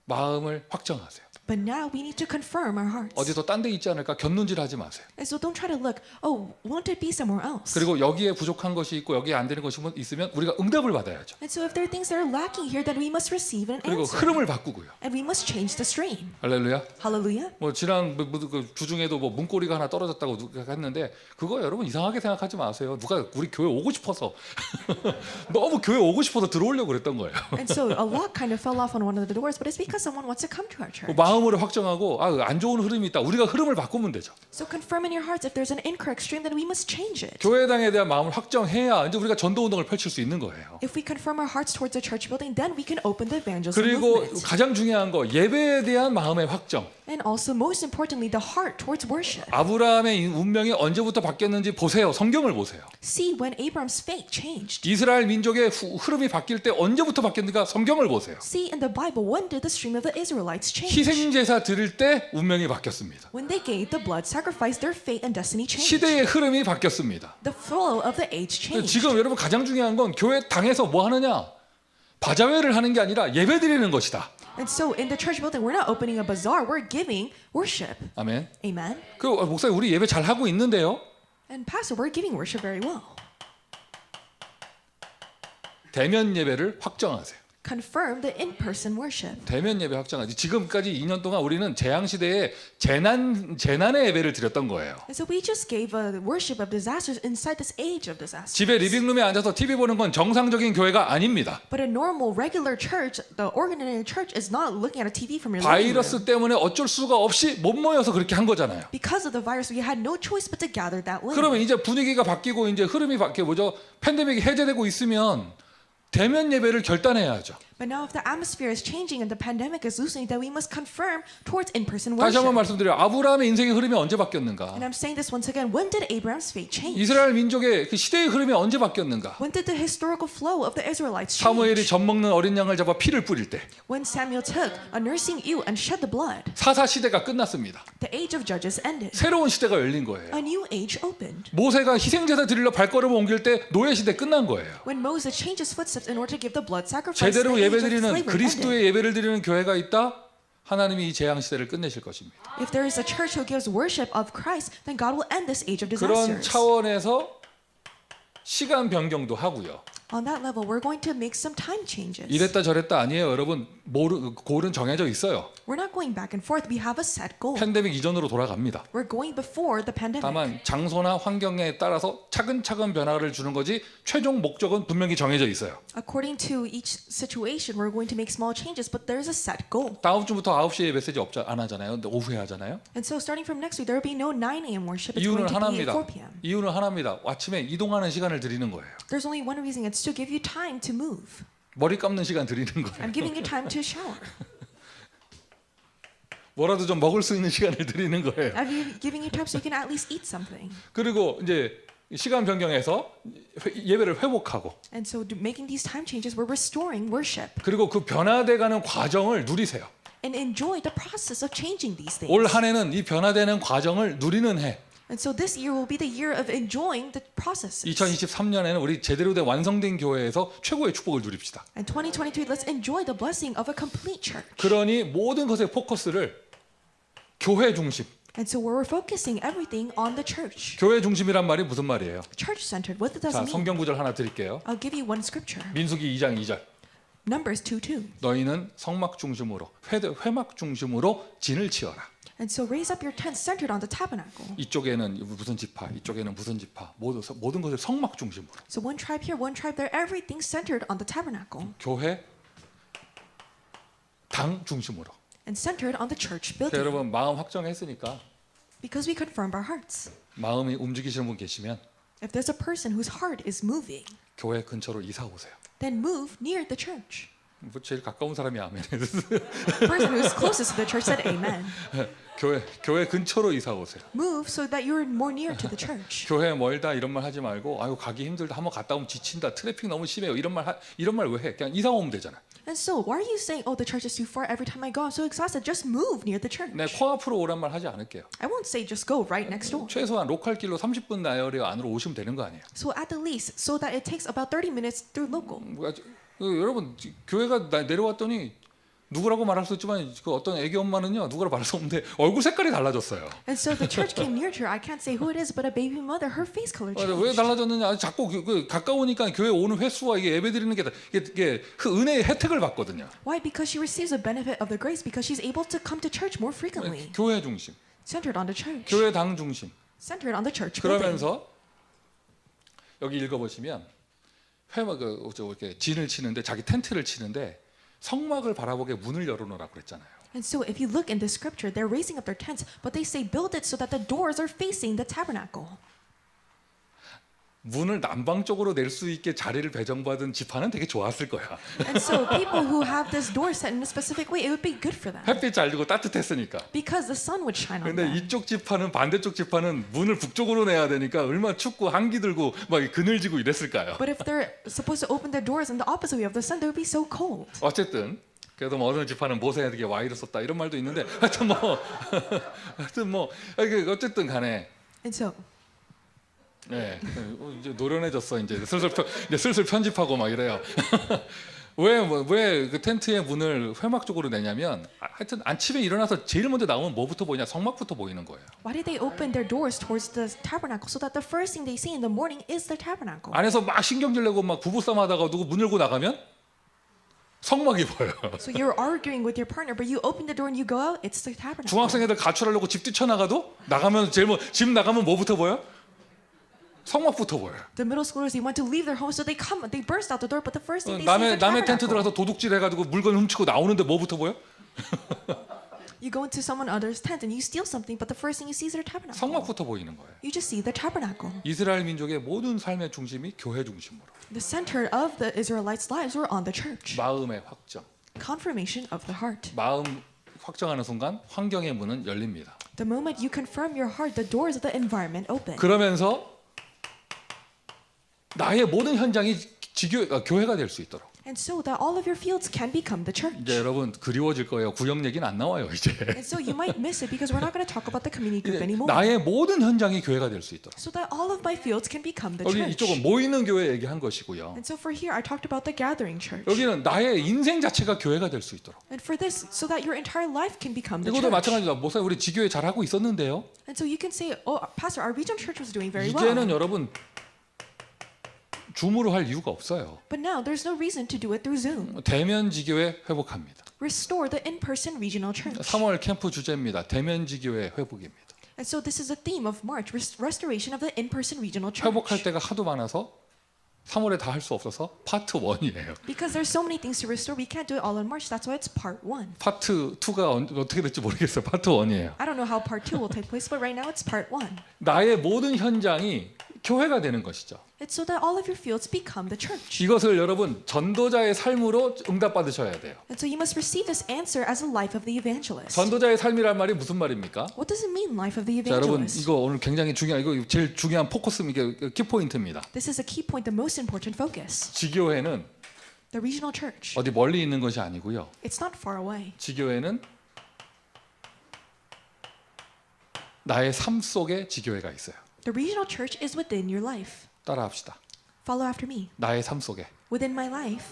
Speaker 1: 마음을 확정하세요.
Speaker 2: But now we need to confirm our hearts.
Speaker 1: 어디 더 딴 데 있지 않을까 곁눈질하지 마세요.
Speaker 2: And so don't try to look, oh, won't it be somewhere else?
Speaker 1: 그리고 여기에 부족한 것이 있고 여기에 안 되는 것이 있으면 우리가 응답을 받아야죠.
Speaker 2: And so if there are things that are lacking here, then we must receive an
Speaker 1: 그리고
Speaker 2: answer.
Speaker 1: 흐름을 바꾸고요.
Speaker 2: And we must change the stream.
Speaker 1: 할렐루야.
Speaker 2: Hallelujah.
Speaker 1: 뭐 지난 그 주중에도 뭐 문고리가 하나 떨어졌다고 누가 했는데 그거 여러분 이상하게 생각하지 마세요. 누가 우리 교회 오고 싶어서 너무 교회 오고 싶어서 들어오려고 그랬던 거예요.
Speaker 2: And so a lock kind of fell off on one of the doors, but it's because someone wants to come to our church.
Speaker 1: 마음으로 확정하고 안 좋은 흐름이 있다. 우리가 흐름을 바꾸면 되죠.
Speaker 2: So confirm in your hearts if there's an incorrect stream, then we must change it.
Speaker 1: 교회당에 대한 마음을 확정해야 이제 우리가 전도 운동을 펼칠 수 있는 거예요.
Speaker 2: If we confirm our hearts towards the church building, then we can open the evangelism
Speaker 1: 그리고
Speaker 2: movement.
Speaker 1: 가장 중요한 거 예배에 대한 마음의 확정.
Speaker 2: And also, most importantly, the heart towards worship.
Speaker 1: 아브라함의 운명이 언제부터 바뀌었는지 보세요. 성경을 보세요.
Speaker 2: See when Abraham's fate changed.
Speaker 1: 이스라엘 민족의 흐름이 바뀔 때 언제부터 바뀌었는가 성경을 보세요.
Speaker 2: See in the Bible, when did the stream of the Israelites change?
Speaker 1: 희생 제사 드릴 때 운명이 바뀌었습니다.
Speaker 2: When they gave the blood sacrifice, their fate and destiny changed.
Speaker 1: 시대의 흐름이 바뀌었습니다.
Speaker 2: The flow of the age changed.
Speaker 1: 지금 여러분 가장 중요한 건 교회 당에서 뭐 하느냐? 바자회를 하는 게 아니라 예배 드리는 것이다.
Speaker 2: And so in the church building, we're not opening a bazaar, we're giving worship.
Speaker 1: 아멘.
Speaker 2: Amen.
Speaker 1: 그 목사님 우리 예배 잘 하고 있는데요.
Speaker 2: And pastor, we're giving worship very well.
Speaker 1: 대면 예배를 확정하세요.
Speaker 2: Confirm the in-person worship.
Speaker 1: 대면 예배 확정하지. 지금까지 2년 동안 우리는 재앙 시대에 재난의 예배를 드렸던 거예요.
Speaker 2: And so we just gave a worship of disasters inside this age of disasters.
Speaker 1: 집에 리빙룸에 앉아서 TV 보는 건 정상적인 교회가 아닙니다.
Speaker 2: But a normal, regular church, the ordinary church is not looking at a TV from your living room.
Speaker 1: 바이러스 때문에 어쩔 수가 없이 못 모여서 그렇게 한 거잖아요.
Speaker 2: Because of the virus, we had no choice but to gather that way.
Speaker 1: 그러면 이제 분위기가 바뀌고 이제 흐름이 바뀌고 팬데믹이 해제되고 있으면 대면 예배를 결단해야죠.
Speaker 2: But now if the atmosphere is changing and the pandemic is loosening, then we must confirm towards in-person
Speaker 1: 다시 한번
Speaker 2: worship.
Speaker 1: 말씀드려요. 아브라함의 인생의 흐름이 언제 바뀌었는가?
Speaker 2: And I'm saying this once again. When did Abraham's fate change?
Speaker 1: 이스라엘 민족의 그 시대의 흐름이 언제 바뀌었는가?
Speaker 2: When did the historical flow of the Israelites
Speaker 1: 사무엘이
Speaker 2: change?
Speaker 1: 젖 먹는 어린 양을 잡아 피를 뿌릴 때
Speaker 2: When Samuel took a nursing ewe and shed the blood,
Speaker 1: 사사 시대가 끝났습니다.
Speaker 2: the age of judges ended.
Speaker 1: 새로운 시대가 열린 거예요.
Speaker 2: A new age opened.
Speaker 1: 모세가 희생제사 드리러 발걸음을 옮길 때 노예 시대 끝난 거예요.
Speaker 2: When Moses changed his footsteps in order to give the blood sacrifice,
Speaker 1: 제대로
Speaker 2: the age of
Speaker 1: 예배드리는
Speaker 2: slavery ended.
Speaker 1: 그리스도의 예배를 드리는 교회가 있다. 하나님이 이 재앙 시대를 끝내실 것입니다.
Speaker 2: If there is a church who gives worship of Christ, then God will end this age of
Speaker 1: 그런
Speaker 2: disasters.
Speaker 1: 차원에서 시간 변경도 하고요.
Speaker 2: On that level, we're going to make some time changes.
Speaker 1: 이랬다 저랬다 아니에요. 여러분 골은 정해져 있어요.
Speaker 2: We're not going back and forth. We have a set goal.
Speaker 1: 팬데믹 이전으로 돌아갑니다.
Speaker 2: We're going before the pandemic.
Speaker 1: 다만 장소나 환경에 따라서 차근차근 변화를 주는 거지 최종 목적은 분명히 정해져 있어요.
Speaker 2: According to each situation, we're going to make small changes, but there's a set goal.
Speaker 1: 다음 주부터 9시에 메시지 안 하잖아요. 근데 오후에 하잖아요.
Speaker 2: And so starting from next week, there will be no 9 a.m. worship. It's
Speaker 1: 이유는
Speaker 2: going to be at
Speaker 1: 하나입니다.
Speaker 2: 4 p.m.
Speaker 1: 이유는 하나입니다. 아침에 이동하는 시간을 드리는 거예요.
Speaker 2: There's only one reason. It's to give you time to move.
Speaker 1: 머리 감는 시간 드리는 거예요.
Speaker 2: I'm giving you time to shower.
Speaker 1: 뭐라도 좀 먹을 수 있는 시간을 드리는 거예요.
Speaker 2: I'm giving you time so you can at least eat something.
Speaker 1: 그리고 이제 시간 변경해서 예배를 회복하고
Speaker 2: And so making these time changes, we're restoring worship
Speaker 1: 그리고 그 변화돼가는 과정을 누리세요.
Speaker 2: and enjoy the process of changing these things.
Speaker 1: 올 한 해는 이 변화되는 과정을 누리는 해.
Speaker 2: And so this year will be the year of enjoying the processes.
Speaker 1: 2023년에는 우리 제대로 된 완성된 교회에서 최고의 축복을 누립시다.
Speaker 2: And 2022, let's enjoy the blessing of a complete church.
Speaker 1: 그러니 모든 것의 포커스를 교회 중심.
Speaker 2: And so we're focusing everything on the church.
Speaker 1: 교회 중심이란 말이 무슨 말이에요?
Speaker 2: Church-centered. What does
Speaker 1: 자,
Speaker 2: it mean?
Speaker 1: 성경 구절 하나 드릴게요.
Speaker 2: I'll give you one scripture.
Speaker 1: 민수기 2장 2절.
Speaker 2: Numbers 2:2.
Speaker 1: 너희는 성막 중심으로 회막 중심으로 진을 치어라.
Speaker 2: And so raise up your tents centered on the tabernacle.
Speaker 1: 이쪽에는 무슨 지파, 이쪽에는 무슨 지파, 모든 것을 성막 중심으로.
Speaker 2: So one tribe here, one tribe there, everything centered on the tabernacle
Speaker 1: 교회 당 중심으로.
Speaker 2: and centered on the church
Speaker 1: 자,
Speaker 2: building.
Speaker 1: 여러분 마음 확정했으니까
Speaker 2: Because we confirmed our hearts.
Speaker 1: 마음이 움직이시는 분 계시면
Speaker 2: If there's a person whose heart is moving,
Speaker 1: 교회 근처로 이사 오세요.
Speaker 2: then move near the church.
Speaker 1: 뭐 제일 가까운 사람이 아멘.
Speaker 2: The person who's closest to the church said amen.
Speaker 1: 교회 근처로 이사 오세요.
Speaker 2: Move so that you're more near to the church.
Speaker 1: 교회 멀다 이런 말 하지 말고 아유 가기 힘들다 한번 갔다 오면 지친다 트래픽 너무 심해요 이런 말 왜 해? 그냥 이사 오면 되잖아.
Speaker 2: And so, why are you saying, oh, the church is too far every time I go? I'm so exhausted. Just move near the church.
Speaker 1: 내 코앞으로 오란 말 하지 않을게요.
Speaker 2: I won't say just go right next door.
Speaker 1: 최소한 로컬 길로 30분 나열에 안으로 오시면 되는 거 아니에요.
Speaker 2: So at the least, so that it takes about 30 minutes through local.
Speaker 1: 여러분 교회가 내려왔더니 누구라고 말할 수 있지만 그 어떤 애기 엄마는요 누구라고 말할 수 없는데 얼굴 색깔이 달라졌어요.
Speaker 2: And so the church came near to her. I can't say who it is, but a baby mother, her face color
Speaker 1: 왜
Speaker 2: changed.
Speaker 1: 달라졌느냐? 자꾸 가까우니까 교회 오는 횟수와 이게 예배 드리는 게 그 은혜의 혜택을 받거든요.
Speaker 2: Why? Because she receives the benefit of the grace because she's able to come to church more frequently.
Speaker 1: 교회 중심,
Speaker 2: Centered on the church.
Speaker 1: 교회 당 중심.
Speaker 2: Centered on the church building.
Speaker 1: 그러면서 여기 읽어보시면 회막 이렇게 진을 치는데 자기 텐트를 치는데 성막을 바라보게 문을 열어놓으라 그랬잖아요.
Speaker 2: And so if you look in the scripture, they're raising up their tents, but they say build it so that the doors are facing the tabernacle.
Speaker 1: 문을 남방 쪽으로 낼 수 있게 자리를 배정받은 지파는 되게 좋았을 거야.
Speaker 2: And so people who have this door set in a specific way, it would be good for them
Speaker 1: 햇빛 잘 들고 따뜻했으니까.
Speaker 2: because the sun would shine on
Speaker 1: 근데
Speaker 2: them.
Speaker 1: 이쪽 지파는 반대쪽 지파는 문을 북쪽으로 내야 되니까 얼마나 춥고 한기 들고 막 그늘지고 이랬을까요?
Speaker 2: But if they're supposed to open their doors in the opposite way of the sun, they would be so cold.
Speaker 1: 어쨌든 그래도 뭐 어느 지파는 모세에게 와이를 썼다 이런 말도 있는데 하여튼 뭐 어쨌든 간에
Speaker 2: And so
Speaker 1: 네, 이제 노련해졌어 이제 슬슬 편집하고 막 이래요. 왜 그 텐트의 문을 회막 쪽으로 내냐면 하여튼 아침에 일어나서 제일 먼저 나오면 뭐부터 보이냐 성막부터 보이는 거예요.
Speaker 2: why did they open their doors towards the tabernacle so that the first thing they see in the morning is the tabernacle?
Speaker 1: 안에서 막 신경질 내고 막 부부싸움하다가 누구 문 열고 나가면 성막이 보여요.
Speaker 2: So you're arguing with your partner, but you open the door and you go out, it's the tabernacle.
Speaker 1: 중학생 애들 가출하려고 집 뛰쳐나가도 나가면 집 나가면 뭐부터 보여? 성막부터 보여요.
Speaker 2: The middle schoolers, they want to leave their home, so they burst out the door, but the first thing they see is the
Speaker 1: 남의 텐트
Speaker 2: tabernacle.
Speaker 1: 들어가서 도둑질 해가지고 물건 훔치고 나오는데 뭐부터 보여?
Speaker 2: You go into someone other's tent and you steal something, but the first thing you see is their tabernacle.
Speaker 1: 성막부터 보이는 거예요.
Speaker 2: You just see the tabernacle.
Speaker 1: 이스라엘 민족의 모든 삶의 중심이 교회 중심으로.
Speaker 2: The center of the Israelites' lives were on the church.
Speaker 1: 마음의 확정.
Speaker 2: Confirmation of the heart.
Speaker 1: 마음 확정하는 순간 환경의 문은 열립니다.
Speaker 2: The moment you confirm your heart, the doors of the environment open.
Speaker 1: 그러면서 나의 모든 현장이 교회가 될 수 있도록.
Speaker 2: And so that all of your fields can become the church.
Speaker 1: 이제 여러분 그리워질 거예요. 구역 얘기는 안 나와요 이제.
Speaker 2: And so you might miss it because we're not going to talk about the community group anymore.
Speaker 1: 나의 모든 현장이 교회가 될 수 있도록.
Speaker 2: So that all of my fields can become the
Speaker 1: 여기
Speaker 2: church.
Speaker 1: 이쪽은 모이는 교회 얘기한 것이고요.
Speaker 2: And so for here, I talked about the gathering church.
Speaker 1: 여기는 나의 인생 자체가 교회가 될 수 있도록.
Speaker 2: And for this, so that your entire life can become the
Speaker 1: 이것도
Speaker 2: church.
Speaker 1: 마찬가지다. 목사 우리 지교회 잘 하고 있었는데요.
Speaker 2: And so you can say, oh, Pastor, our regional church was doing very
Speaker 1: 이제는
Speaker 2: well.
Speaker 1: 여러분 줌으로 할 이유가 없어요.
Speaker 2: But now there's no reason to do it through Zoom.
Speaker 1: 대면 지교회 회복합니다.
Speaker 2: Restore the in-person regional church.
Speaker 1: 3월 캠프 주제입니다. 대면 지교회 회복입니다.
Speaker 2: And so this is a theme of March, restoration of the in-person regional church.
Speaker 1: 회복할 때가 하도 많아서 3월에 다 할 수 없어서 파트 1이에요.
Speaker 2: Because there's so many things to restore, we can't do it all in March. That's why it's part 1.
Speaker 1: 파트 2가 어떻게 될지 모르겠어요. 파트 1이에요.
Speaker 2: I don't know how part 2 will take place, but right now it's part 1.
Speaker 1: 나의 모든 현장이 교회가 되는 것이죠.
Speaker 2: It's so that all of your fields become the church.
Speaker 1: 이것을 여러분 전도자의 삶으로 응답받으셔야 돼요.
Speaker 2: And so you must receive this answer as a life of the evangelist.
Speaker 1: 전도자의 삶이란 말이 무슨 말입니까?
Speaker 2: What does it mean, life of the
Speaker 1: 자, 여러분
Speaker 2: evangelist?
Speaker 1: 이거 오늘 굉장히 중요한 이거 제일 중요한 포커스 이게 키포인트입니다.
Speaker 2: This is a key point, the most important focus.
Speaker 1: 지교회는
Speaker 2: The regional church.
Speaker 1: 어디 멀리 있는 것이 아니고요.
Speaker 2: It's not far away.
Speaker 1: 지교회는 나의 삶 속에 지교회가 있어요.
Speaker 2: The regional church is within your life.
Speaker 1: 따라합시다.
Speaker 2: Follow after me.
Speaker 1: 나의 삶 속에
Speaker 2: Within my life,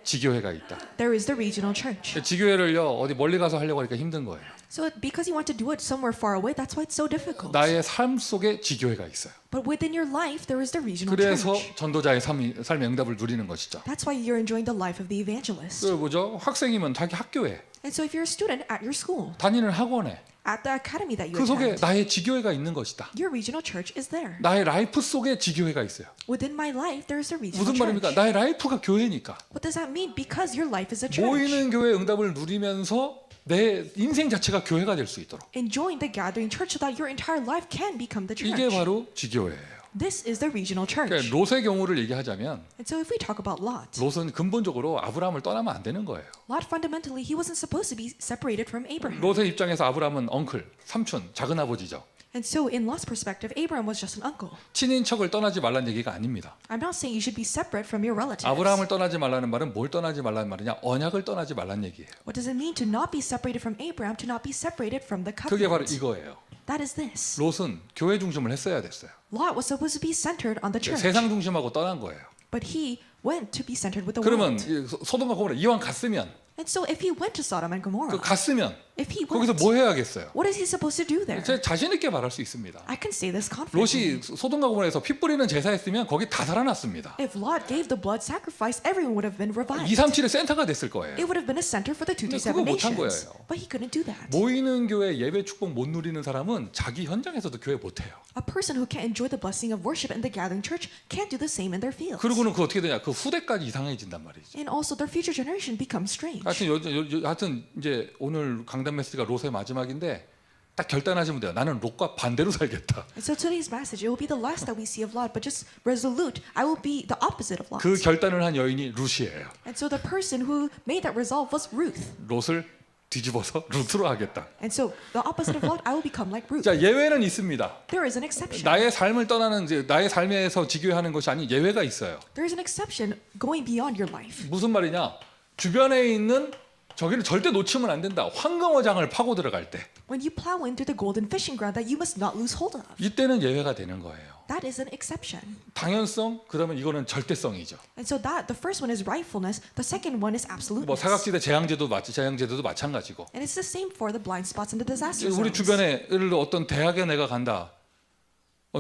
Speaker 1: 지교회가 있다.
Speaker 2: there is the regional church.
Speaker 1: 지교회를요 어디 멀리 가서 하려고 하니까 힘든 거예요.
Speaker 2: So because you want to do it somewhere far away, that's why it's so difficult.
Speaker 1: 나의 삶 속에 지교회가 있어요.
Speaker 2: But within your life, there is the regional
Speaker 1: 그래서
Speaker 2: church.
Speaker 1: 전도자의 삶의 응답을 누리는 것이죠.
Speaker 2: That's why you're enjoying the life of the evangelist.
Speaker 1: 그 뭐죠? 학생이면 자기 학교에,
Speaker 2: And so if you're a student at your school,
Speaker 1: 다니는 학원에,
Speaker 2: at the academy that you
Speaker 1: 그 속에
Speaker 2: attend,
Speaker 1: 나의 지교회가 있는 것이다.
Speaker 2: your regional church is there.
Speaker 1: 나의 라이프 속에 지교회가 있어요.
Speaker 2: Within my life, there is a regional
Speaker 1: 무슨 말입니까?
Speaker 2: church.
Speaker 1: 나의 라이프가 교회니까.
Speaker 2: What does that mean? Because your life is a church.
Speaker 1: 모이는 교회 응답을 누리면서 내 인생 자체가 교회가 될 수 있도록.
Speaker 2: Enjoying the gathering church so that your entire life can become the church.
Speaker 1: 이게 바로 지교회예요.
Speaker 2: This is the regional church.
Speaker 1: 그러니까 롯의 경우를 얘기하자면
Speaker 2: And so if we talk about Lot,
Speaker 1: 롯은 근본적으로 아브라함을 떠나면 안 되는 거예요.
Speaker 2: Lot fundamentally, he wasn't supposed to be separated from Abraham.
Speaker 1: 롯의 입장에서 아브라함은 엉클, 삼촌, 작은 아버지죠.
Speaker 2: And so in Lot's perspective, Abraham was just an uncle.
Speaker 1: 친인척을 떠나지 말란 얘기가 아닙니다.
Speaker 2: I'm not saying you should be separate from your relatives.
Speaker 1: 아브라함을 떠나지 말라는 말은 뭘 떠나지 말라는 말이냐? 언약을 떠나지 말란 얘기예요.
Speaker 2: What does it mean to not be separated from Abraham, to not be separated from the
Speaker 1: 그게 바로
Speaker 2: covenant?
Speaker 1: 이거예요.
Speaker 2: That is this.
Speaker 1: 롯은 교회 중심을 했어야 됐어요.
Speaker 2: Lot was supposed to be centered on the church.
Speaker 1: 세상 중심하고 떠난 거예요.
Speaker 2: But he went to be centered with the
Speaker 1: 그러면
Speaker 2: world.
Speaker 1: 소돔과 고모라 이왕 갔으면
Speaker 2: And so if he went to Sodom and Gomorrah,
Speaker 1: 갔으면
Speaker 2: if he
Speaker 1: 거기서
Speaker 2: went,
Speaker 1: 뭐 해야겠어요?
Speaker 2: what is he supposed to do there?
Speaker 1: 제가 자신 있게 말할 수 있습니다.
Speaker 2: I can say this confidently.
Speaker 1: 롯이 소돔과 고모라에서 피 뿌리는 제사했으면 거기 다 살아났습니다.
Speaker 2: If Lot gave the blood sacrifice, everyone would have been revived.
Speaker 1: 237의 센터가 됐을 거예요.
Speaker 2: It would have been a center for the
Speaker 1: 근데
Speaker 2: 237
Speaker 1: 그거 못한
Speaker 2: nations.
Speaker 1: 거예요.
Speaker 2: But he couldn't do that.
Speaker 1: 모이는 교회 예배 축복 못 누리는 사람은 자기 현장에서도 교회 못 해요.
Speaker 2: A person who can't enjoy the blessing of worship in the gathering church can't do the same in their fields.
Speaker 1: 그러고는 그 어떻게 되냐? 그 후대까지 이상해진단 말이죠.
Speaker 2: And also their future generation becomes strange.
Speaker 1: 하여튼 이제 오늘 강단 메시지가 롯의 마지막인데 딱 결단하시면 돼요. 나는 롯과 반대로 살겠다.
Speaker 2: And so today's message, it will be the last that we see of Lot, but just resolute, I will be the opposite of Lot.
Speaker 1: 그 결단을 한 여인이 룻이에요.
Speaker 2: And so the person who made that resolve was Ruth.
Speaker 1: 롯을 뒤집어서 룻으로 하겠다.
Speaker 2: And so the opposite of Lot, I will become like Ruth.
Speaker 1: 자, 예외는 있습니다.
Speaker 2: There is an exception.
Speaker 1: 나의 삶을 떠나는 이제 나의 삶에서 지교하는 것이 아닌 예외가 있어요.
Speaker 2: There is an exception going beyond your life.
Speaker 1: 무슨 말이냐? 주변에 있는 저기를 절대 놓치면 안 된다. 황금어장을 파고 들어갈 때
Speaker 2: When you plow into the golden fishing ground that you must not lose hold of.
Speaker 1: 이때는 예외가 되는 거예요.
Speaker 2: That is an exception.
Speaker 1: 당연성, 그다음에 이거는 절대성이죠.
Speaker 2: And so that the first one is rightfulness, the second one is absoluteness.
Speaker 1: 뭐 사각지대 재앙제도도 마찬가지고.
Speaker 2: And it's the same for the blind spots and the disaster
Speaker 1: 우리
Speaker 2: zones.
Speaker 1: 주변에 예를 들어 어떤 대학에 내가 간다.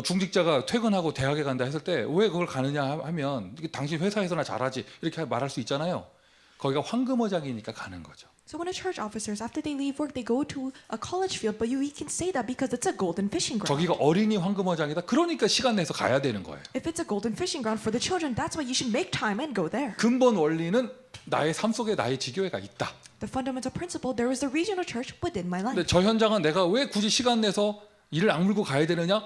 Speaker 1: 중직자가 퇴근하고 대학에 간다 했을 때 왜 그걸 가느냐 하면 이게 당신 회사에서나 잘하지 이렇게 말할 수 있잖아요. 거기가 황금어장이니까 가는 거죠.
Speaker 2: So when a church officers, after they leave work, they go to a college field, but you can say that because it's a golden fishing ground.
Speaker 1: 저기가 어린이 황금어장이다. 그러니까 시간 내서 가야 되는 거예요.
Speaker 2: If it's a golden fishing ground for the children, that's why you should make time and go there.
Speaker 1: 근본 원리는 나의 삶 속에 나의 지교회가 있다.
Speaker 2: The fundamental principle, there is the regional church within my life.
Speaker 1: 근데 저 현장은 내가 왜 굳이 시간 내서 일을 악물고 가야 되느냐?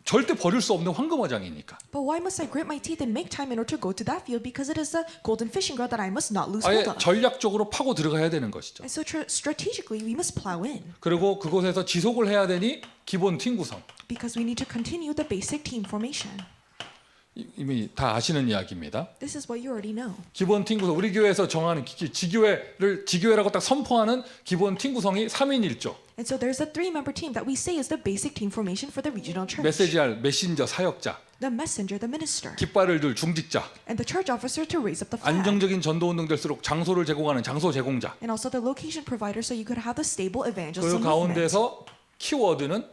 Speaker 1: 절대 버릴 수 없는 황금어장이니까.
Speaker 2: But why must I grit my teeth and make time in order to go to that field? Because it is the golden fishing ground that I must not lose
Speaker 1: 아예
Speaker 2: hold of.
Speaker 1: 전략적으로 파고 들어가야 되는 것이죠.
Speaker 2: And so strategically, we must plow in
Speaker 1: 그리고 그곳에서 지속을 해야 되니 기본 팀 구성.
Speaker 2: because we need to continue the basic team formation.
Speaker 1: 이미 다 아시는 이야기입니다.
Speaker 2: This is what you already know.
Speaker 1: 기본 팀 구성. 우리 교회에서 정하는 지교회라고 딱 선포하는 기본 팀 구성이 3인 1조.
Speaker 2: And so there's a 3-member team that we say is the basic team formation for the regional church.
Speaker 1: 메시지할 메신저 사역자,
Speaker 2: The messenger, the minister,
Speaker 1: 깃발을 들 중직자,
Speaker 2: and the church officer to raise up the flag.
Speaker 1: 안정적인 전도 운동 될수록 장소를 제공하는 장소 제공자.
Speaker 2: And also the location provider so you could have the stable
Speaker 1: 그
Speaker 2: evangelism movement.
Speaker 1: 가운데서 키워드는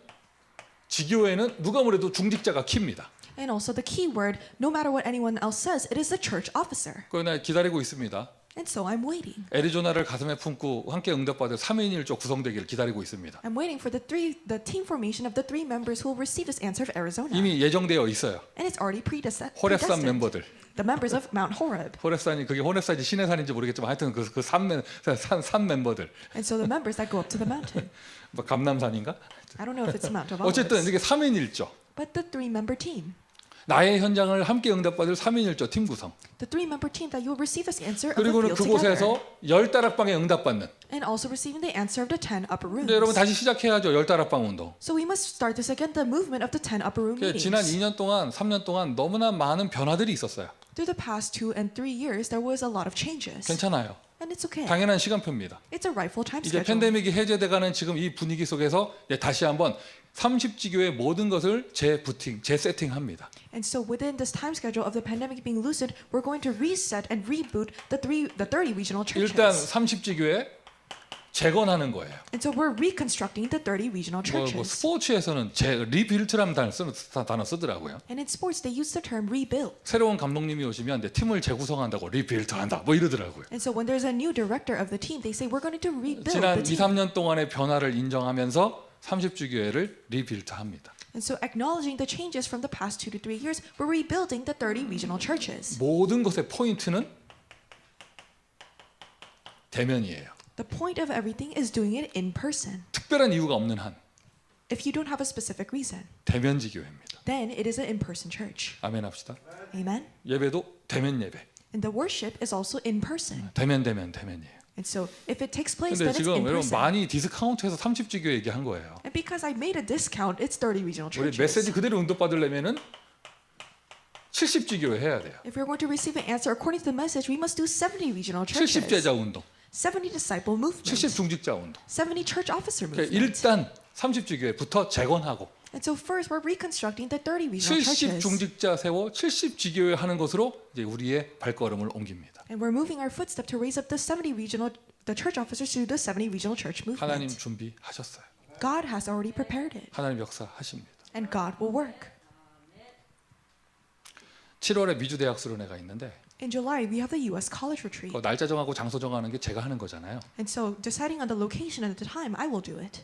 Speaker 1: 지교회는 누가 뭐래도 중직자가 키입니다.
Speaker 2: And also the key word, no matter what anyone else says, it is the church officer.
Speaker 1: 그러나 기다리고 있습니다.
Speaker 2: And so I'm waiting.
Speaker 1: 애리조나를 가슴에 품고 함께 응답받을 3인 1조 구성되기를 기다리고 있습니다.
Speaker 2: I'm waiting for the team formation of the 3 members who will receive this answer of Arizona.
Speaker 1: 이미 예정되어 있어요.
Speaker 2: And it's already
Speaker 1: 호렙산
Speaker 2: predestined.
Speaker 1: 멤버들.
Speaker 2: The members of Mount Horeb.
Speaker 1: 호렙산이 그게 호렙산인지 시내산인지 모르겠지만 하여튼 산 멤버들.
Speaker 2: And so the members that go up to the mountain.
Speaker 1: 뭐 감남산인가?
Speaker 2: I don't know if it's Mount of
Speaker 1: 어쨌든
Speaker 2: Olives.
Speaker 1: 이게 3인 1조.
Speaker 2: But the 3-member team.
Speaker 1: 나의 현장을 함께 응답받을 3인 1조 팀 구성.
Speaker 2: The 3-member team that you will receive this answer of the
Speaker 1: 그리고는
Speaker 2: field together.
Speaker 1: 그곳에서 10다락방에 응답받는.
Speaker 2: And also receiving the answer of the 10 upper rooms.
Speaker 1: 근데 여러분 다시 시작해야죠. 10다락방 운동.
Speaker 2: So we must start this again, the movement of the 10 upper room meetings.
Speaker 1: 지난 2년 동안 3년 동안 너무나 많은 변화들이 있었어요.
Speaker 2: Through the past 2 and 3 years, there was a lot of changes.
Speaker 1: 괜찮아요.
Speaker 2: And it's okay.
Speaker 1: 당연한 시간표입니다.
Speaker 2: It's a rightful time
Speaker 1: 이제
Speaker 2: schedule.
Speaker 1: 팬데믹이 해제돼가는 지금 이 분위기 속에서 다시 한번 30지교의 모든 것을 재세팅합니다.
Speaker 2: And so within this time schedule of the pandemic being loosened, we're going to reset and reboot the 30 regional churches.
Speaker 1: 일단 30지교의 재건하는 거예요.
Speaker 2: And so we're reconstructing the 30 regional
Speaker 1: 뭐
Speaker 2: churches.
Speaker 1: 스포츠에서는 리빌트라는 단어 쓰더라고요.
Speaker 2: And in sports, they use the term rebuild.
Speaker 1: 새로운 감독님이 오시면 이제 팀을 재구성한다고 리빌트한다 뭐 이러더라고요.
Speaker 2: And so when there's a new director of the team, they say we're going to rebuild
Speaker 1: 지난
Speaker 2: the
Speaker 1: 2,
Speaker 2: team.
Speaker 1: 3년 동안의 변화를 인정하면서 30주 교회를 리빌트합니다.
Speaker 2: And so acknowledging the changes from the past 2 to 3 years, we're rebuilding the 30 regional churches.
Speaker 1: 모든 것의 포인트는 대면이에요.
Speaker 2: The point of everything is doing it in person.
Speaker 1: 특별한 이유가 없는 한
Speaker 2: If you don't have a specific reason,
Speaker 1: 대면지 교회입니다.
Speaker 2: then it is an in-person church.
Speaker 1: 아멘 합시다.
Speaker 2: Amen?
Speaker 1: 예배도 대면 예배.
Speaker 2: And the worship is also in person.
Speaker 1: 대면이에요.
Speaker 2: And so if it takes place,
Speaker 1: 근데
Speaker 2: then it's
Speaker 1: 지금
Speaker 2: in
Speaker 1: 여러분
Speaker 2: person.
Speaker 1: 많이 디스카운트해서 30주 교회 얘기한 거예요.
Speaker 2: And because I made a discount, it's 30 regional
Speaker 1: 우리
Speaker 2: churches.
Speaker 1: 메시지 그대로 응답받으려면은 70주 교회 해야 돼요.
Speaker 2: If we're going to receive an answer according to the message, we must do 70 regional
Speaker 1: 70
Speaker 2: churches.
Speaker 1: 제자 운동,
Speaker 2: 70 disciple movement.
Speaker 1: 70 중직자 운동.
Speaker 2: 70 church officer
Speaker 1: 그러니까
Speaker 2: movement.
Speaker 1: 일단 30주 교회부터 재건하고
Speaker 2: And so first, we're reconstructing the 30 regional
Speaker 1: 70
Speaker 2: churches.
Speaker 1: 중직자 세워 70주 교회 하는 것으로 이제 우리의 발걸음을 옮깁니다.
Speaker 2: And we're moving our footstep to raise up the 70 regional, the church officers to the 70 regional church
Speaker 1: 하나님
Speaker 2: movement.
Speaker 1: 준비하셨어요.
Speaker 2: God has already prepared it.
Speaker 1: 하나님 역사하십니다.
Speaker 2: And God will work.
Speaker 1: 7월에 미주 대학 수련회가 있는데
Speaker 2: In July, we have the U.S. college retreat.
Speaker 1: 그 날짜 정하고 장소 정하는 게 제가 하는 거잖아요.
Speaker 2: And so deciding on the location and the time, I will do it.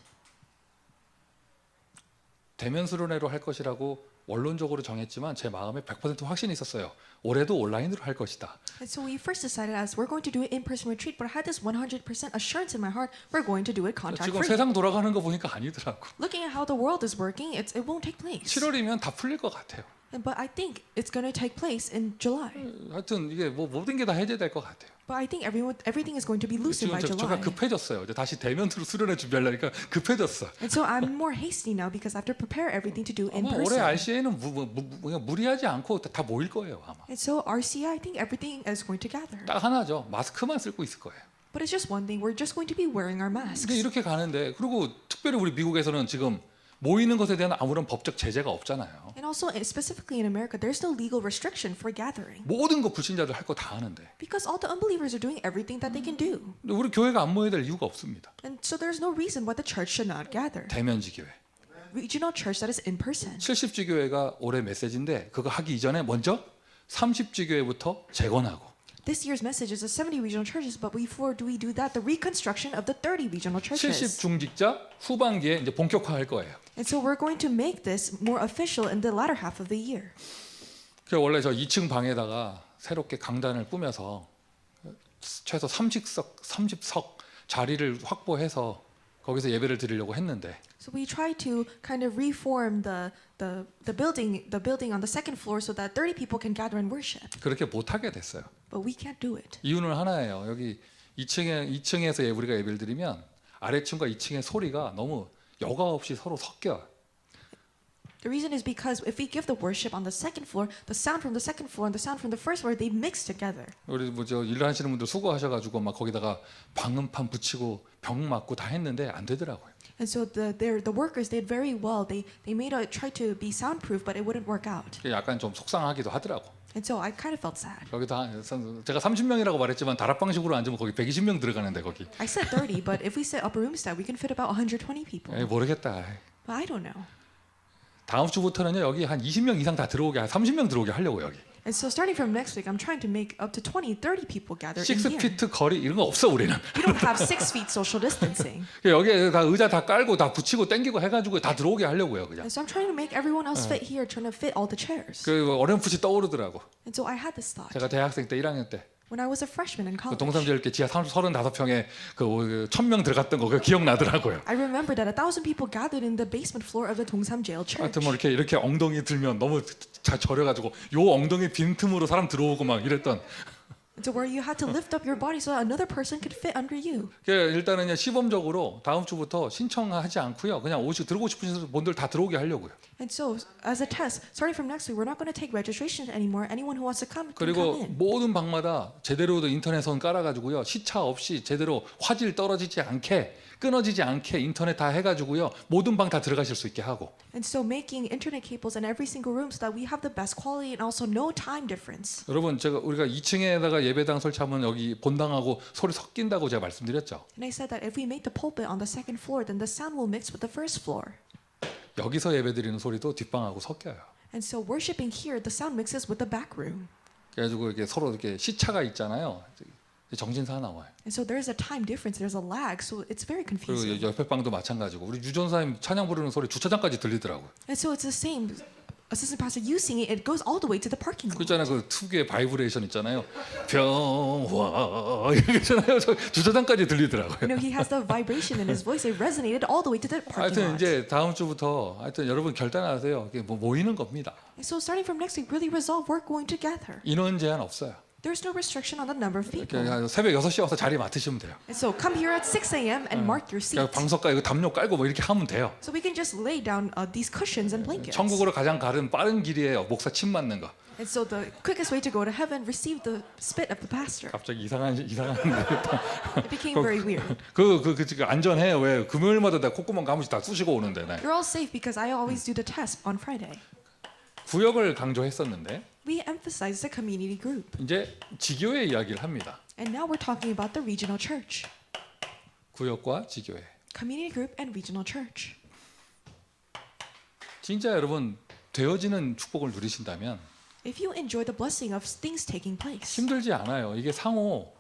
Speaker 1: 대면 수련회로 할 것이라고 원론적으로 정했지만 제 마음에 100% 확신이 있었어요. 올해도 온라인으로 할 것이다.
Speaker 2: And so we first decided as we're going to do it in-person retreat, but I had this 100% assurance in my heart we're going to do it contact
Speaker 1: 지금
Speaker 2: free.
Speaker 1: 세상 돌아가는 거 보니까 아니더라고.
Speaker 2: Looking at how the world is working, it won't take place.
Speaker 1: 7월이면 다 풀릴 것 같아요.
Speaker 2: But I think it's going to take place in July.
Speaker 1: 하여튼 이게 뭐 모든 게 다 해제될 것 같아요.
Speaker 2: But I think everything is going to be loosened
Speaker 1: 지금
Speaker 2: by
Speaker 1: 제가
Speaker 2: July.
Speaker 1: 급해졌어요. 이제 다시 대면으로 수련회 준비하려니까 급해졌어.
Speaker 2: And so I'm more hasty now because I have to prepare everything to do in
Speaker 1: 아마 올해
Speaker 2: person.
Speaker 1: RCA는 무리하지 않고 다 모일 거예요 아마.
Speaker 2: And so RCI, I think everything is going to gather.
Speaker 1: 딱 하나죠. 마스크만 쓰고 있을 거예요.
Speaker 2: But it's just one thing. We're just going to be wearing our masks.
Speaker 1: 근데 이렇게 가는데 그리고 특별히 우리 미국에서는 지금 모이는 것에 대한 아무런 법적 제재가 없잖아요.
Speaker 2: And also, specifically in America, there's no legal restriction for gathering.
Speaker 1: 모든 거 불신자들 할 거 다 하는데
Speaker 2: Because all the unbelievers are doing everything that they can do.
Speaker 1: 근데 우리 교회가 안 모여야 될 이유가 없습니다.
Speaker 2: And so there's no reason why the church should not gather.
Speaker 1: 대면지 교회.
Speaker 2: Regional church that is in person.
Speaker 1: 70주 교회가 올해 메시지인데 그거 하기 이전에 먼저 30주 교회부터 재건하고
Speaker 2: This year's message is the 70 regional churches, but before do we do that, the reconstruction of the 30 regional
Speaker 1: 70
Speaker 2: churches.
Speaker 1: 중직자 후반기에 이제 본격화할 거예요.
Speaker 2: And so we're going to make this more official in the latter half of the year.
Speaker 1: 그 원래 저 2층 방에다가 새롭게 강단을 꾸며서 최소 30석 자리를 확보해서 거기서 예배를 드리려고 했는데
Speaker 2: So we try to kind of reform the building on the second floor so that 30 people can gather and worship.
Speaker 1: 그렇게 못 하게 됐어요.
Speaker 2: But we can't do it.
Speaker 1: 이유는 하나예요. 여기 2층에서 우리가 예배를 드리면 아래층과 2층의 소리가 너무 여과 없이 서로 섞여요.
Speaker 2: The reason is because if we give the worship on the second floor, the sound from the second floor and the sound from the first floor, they mix together.
Speaker 1: 우리 뭐저 일하시는 분들 수고하셔가지고 막 거기다가 방음판 붙이고 벽 막고 다 했는데 안 되더라고요.
Speaker 2: And so the workers did very well. They try to be soundproof, but it wouldn't work out.
Speaker 1: 약간 좀 속상하기도 하더라고.
Speaker 2: And so I kind of felt sad.
Speaker 1: 여기다 제가 30명이라고 말했지만 다락방식으로 앉으면 거기 120명 들어가는데 거기.
Speaker 2: I said 30, but if we set upper room staff, we can fit about 120 people.
Speaker 1: 에이, 모르겠다.
Speaker 2: But I don't know.
Speaker 1: 다음 주부터는요 여기 한 20명 이상 다 들어오게 한 30명 들어오게 하려고 여기.
Speaker 2: And so starting from next week, I'm trying to make up to 20, 30 people gather in here.
Speaker 1: 6피트 거리 이런 거 없어 우리는.
Speaker 2: We don't have 6 feet social distancing.
Speaker 1: 여기에 다 의자 다 깔고 다 붙이고 땡기고 해가지고 다 들어오게 하려고요 그냥.
Speaker 2: And so I'm trying to make everyone else fit here, trying to fit all the chairs.
Speaker 1: 그 어렴풋이 떠오르더라고.
Speaker 2: And so I had this thought
Speaker 1: 제가 대학생 때 1학년 때
Speaker 2: when I was a freshman in college.
Speaker 1: 동삼제일교 지하 35평에 그 1000명 들어갔던 거 그거 기억나더라고요.
Speaker 2: I remember that 1,000 people gathered in the basement floor of the Dongsam Jail Church.
Speaker 1: 하여튼 뭐 이렇게 엉덩이 들면 너무 잘 저려가지고 요 엉덩이 빈틈으로 사람 들어오고 막 이랬던.
Speaker 2: So where you had to lift up your body so that another person could fit under you.
Speaker 1: 일단은 시범적으로 다음 주부터 신청하지 않고요. 그냥 들어오고 싶으신 분들 다 들어오게 하려고요.
Speaker 2: And so as a test, starting from next week, we're not going to take registration anymore. Anyone who wants to come can
Speaker 1: 그리고
Speaker 2: come in.
Speaker 1: 모든 방마다 제대로 인터넷선 깔아가지고요. 시차 없이 제대로 화질 떨어지지 않게 끊어지지 않게 인터넷 다 해가지고요 모든 방 다 들어가실 수 있게 하고
Speaker 2: And so making internet cables in every single room so that we have the best quality and also no time difference.
Speaker 1: 여러분 우리가 2층에다가 예배당 설치하면 여기 본당하고 소리 섞인다고 제가 말씀드렸죠.
Speaker 2: And I said that if we make the pulpit on the second floor, then the sound will mix with the first floor.
Speaker 1: 여기서 예배드리는 소리도 뒷방하고 섞여요.
Speaker 2: And so worshiping here, the sound mixes with the back room.
Speaker 1: 그래가지고 이게 서로 이렇게 시차가 있잖아요. 정신사 나와요.
Speaker 2: And so there's a time difference, there's a lag, so it's very
Speaker 1: 그리고
Speaker 2: confusing.
Speaker 1: 옆에 방도 마찬가지고 우리 유전사님 찬양 부르는 소리 주차장까지 들리더라고요.
Speaker 2: And so it's the same. Assistant pastor, you sing it, it goes all the way to the parking
Speaker 1: 그
Speaker 2: lot.
Speaker 1: 있잖아요. 그 특유의 바이브레이션 있잖아요. 평화 이렇게 있잖아요. 저 주차장까지 들리더라고요.
Speaker 2: You know, he has the vibration in his voice. It resonated all the way to the parking
Speaker 1: 하여튼
Speaker 2: lot.
Speaker 1: 이제 다음 주부터 하여튼 여러분 결단하세요. 이게 뭐 모이는 겁니다.
Speaker 2: And so starting from next week, really resolve we're going together.
Speaker 1: 인원 제한 없어요.
Speaker 2: There's no restriction on the number of people.
Speaker 1: 그냥 새벽 6시에 와서 자리 맡으시면 돼요.
Speaker 2: And so come here at 6 a.m. and mark your
Speaker 1: 그냥
Speaker 2: seat.
Speaker 1: 방석가 이거 담요 깔고 뭐 이렇게 하면 돼요.
Speaker 2: So we can just lay down these cushions and blankets.
Speaker 1: 천국으로 가장 빠른 길이에요. 목사 침 맞는 거.
Speaker 2: And so the quickest way to go to heaven, receive the spit of the pastor.
Speaker 1: 갑자기 이상한
Speaker 2: It became very weird.
Speaker 1: 그 안전해요. 왜 금요일마다 내가 콧구멍 가무시 다 쑤시고 오는데. 네.
Speaker 2: You're all safe because I always do the test on Friday.
Speaker 1: 구역을 강조했었는데
Speaker 2: We emphasize the community group.
Speaker 1: 이제 지교회 이야기를 합니다.
Speaker 2: And now we're talking about the regional church.
Speaker 1: 구역과 지교회.
Speaker 2: Community group and regional church.
Speaker 1: 진짜 여러분 되어지는 축복을 누리신다면
Speaker 2: If you enjoy the blessing of things taking place,
Speaker 1: 힘들지 않아요. 이게 상호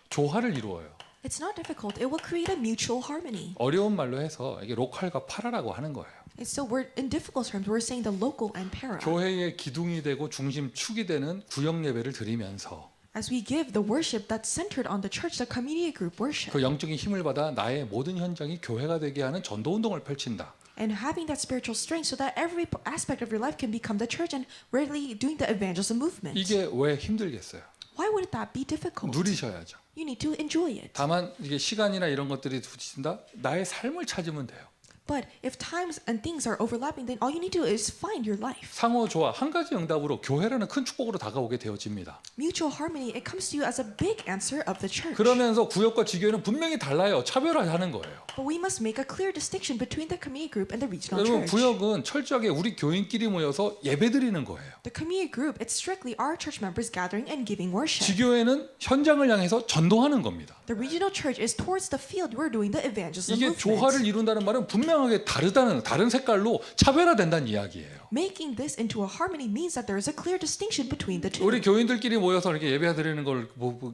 Speaker 1: 조화를 이루어요.
Speaker 2: it's not difficult. It will create a mutual harmony.
Speaker 1: 어려운 말로 해서 이게 로컬과 파라라고 하는 거예요.
Speaker 2: And so we're in difficult terms. We're saying the local and para.
Speaker 1: 교회의 기둥이 되고 중심 축이 되는 구역 예배를 드리면서
Speaker 2: As we give the worship that's centered on the church, the community group worship,
Speaker 1: 그 영적인 힘을 받아 나의 모든 현장이 교회가 되게 하는 전도 운동을 펼친다.
Speaker 2: and having that spiritual strength so that every aspect of your life can become the church and really doing the evangelism movement.
Speaker 1: 이게 왜 힘들겠어요?
Speaker 2: Why would that be difficult?
Speaker 1: 누리셔야죠.
Speaker 2: You need to enjoy it.
Speaker 1: 다만 이게 시간이나 이런 것들이 부딪힌다. 나의 삶을 찾으면 돼요.
Speaker 2: But if times and things are overlapping, then all you need to do is find your life.
Speaker 1: 상호 조화 한 가지 응답으로 교회라는 큰 축복으로 다가오게 되어집니다.
Speaker 2: Mutual harmony, it comes to you as a big answer of the church.
Speaker 1: 그러면서 구역과 지교회는 분명히 달라요. 차별화하는 거예요.
Speaker 2: But we must make a clear distinction between the community group and the regional
Speaker 1: 여러분
Speaker 2: church.
Speaker 1: 구역은 철저하게 우리 교인끼리 모여서 예배드리는 거예요.
Speaker 2: The community group, it's strictly our church members gathering and giving worship.
Speaker 1: 지교회는 현장을 향해서 전도하는 겁니다.
Speaker 2: The regional church is towards the field. We're doing the evangelism
Speaker 1: 이게
Speaker 2: movement.
Speaker 1: 조화를 이룬다는 말은 분명하게 다른 색깔로 차별화된다는 이야기예요.
Speaker 2: Making this into a harmony means that there is a clear distinction between the two.
Speaker 1: 우리 교인들끼리 모여서 이렇게 예배드리는 걸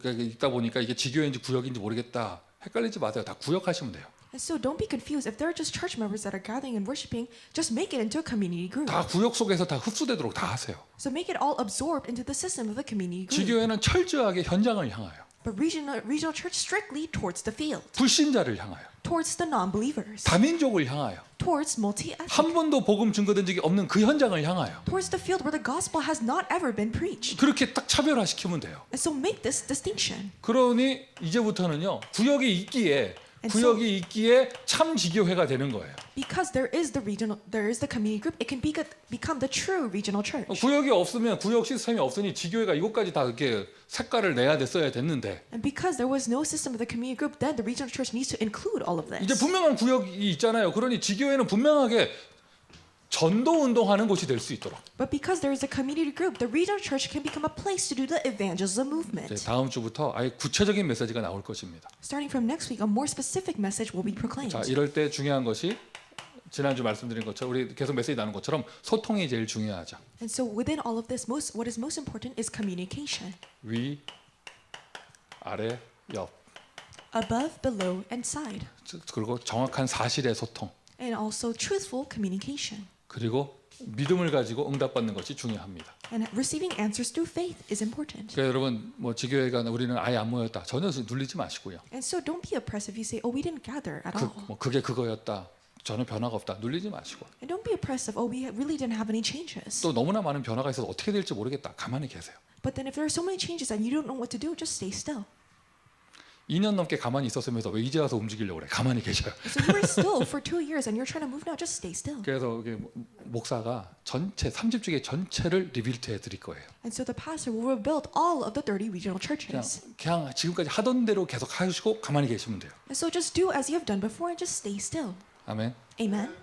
Speaker 1: 읽다 보니까 이게 지교회인지 구역인지 모르겠다. 헷갈리지 마세요. 다 구역하시면 돼요.
Speaker 2: And so don't be confused. If they're just church members that are gathering and worshiping, just make it into a community group.
Speaker 1: 다 구역 속에서 다 흡수되도록 다 하세요.
Speaker 2: So make it all absorbed into the system of the community group.
Speaker 1: 지교회는 철저하게 현장을 향하여
Speaker 2: But regional church strictly towards the field,
Speaker 1: 불신자를 향하여
Speaker 2: towards the non-believers,
Speaker 1: 다민족을 향하여
Speaker 2: towards multi-ethnic,
Speaker 1: 한 번도 복음 증거된 적이 없는 그 현장을 향하여
Speaker 2: towards the field where the gospel has not ever been preached.
Speaker 1: 그렇게 딱 차별화시키면 돼요.
Speaker 2: And so make this distinction.
Speaker 1: 그러니 이제부터는요 구역이 있기에
Speaker 2: And so-
Speaker 1: 구역이 있기에 참 지교회가 되는 거예요.
Speaker 2: Because there is the community group, it can become the true regional church.
Speaker 1: 구역이 없으면 구역 시스템이 없으니 지교회가 이것까지 다 이렇게 색깔을 내야 됐어야 됐는데
Speaker 2: And because there was no system of the community group, then the regional church needs to include all of this.
Speaker 1: 이제 분명한 구역이 있잖아요. 그러니 지교회는 분명하게 전도 운동하는 곳이 될 수 있도록.
Speaker 2: But because there is a community group, the regional church can become a place to do the evangelism
Speaker 1: 이제
Speaker 2: movement.
Speaker 1: 다음 주부터 아예 구체적인 메시지가 나올 것입니다.
Speaker 2: Starting from next week, a more specific message will be proclaimed.
Speaker 1: 자, 이럴 때 중요한 것이 지난주 말씀드린 것처럼 우리 계속 메시지 나눈 것처럼 소통이 제일 중요하죠.
Speaker 2: And so within all of this, what is most important is communication.
Speaker 1: 위, 아래, 옆.
Speaker 2: Above, below, and side.
Speaker 1: 그리고 정확한 사실의 소통.
Speaker 2: And also truthful communication.
Speaker 1: 그리고 믿음을 가지고 응답받는 것이 중요합니다.
Speaker 2: And receiving answers through faith is important.
Speaker 1: 그러니까 여러분 뭐 지교회가 우리는 아예 안 모였다. 전혀 눌리지 마시고요.
Speaker 2: And so don't be oppressed if you say, oh, we didn't gather at all.
Speaker 1: 그게 그거였다. 전혀 변화가 없다. 눌리지 마시고.
Speaker 2: And don't be oppressed of, oh, we really didn't have any changes.
Speaker 1: 또 너무나 많은 변화가 있어서 어떻게 될지 모르겠다. 가만히 계세요.
Speaker 2: But then if there are so many changes and you don't know what to do, just stay still.
Speaker 1: 2년 넘게 가만히 있었으면서 왜 이제 와서 움직이려고 그래? 가만히 계셔요.
Speaker 2: So you were still for 2 years and you're trying to move now. Just stay still.
Speaker 1: 그래서 이게 목사가 전체 30주기 전체를 리빌트해 드릴 거예요.
Speaker 2: And so the pastor will rebuild all of the 30 regional
Speaker 1: 그냥,
Speaker 2: churches.
Speaker 1: 그냥 지금까지 하던 대로 계속 하시고 가만히 계시면 돼요.
Speaker 2: And so just do as you have done before and just stay still.
Speaker 1: 아멘.
Speaker 2: Amen.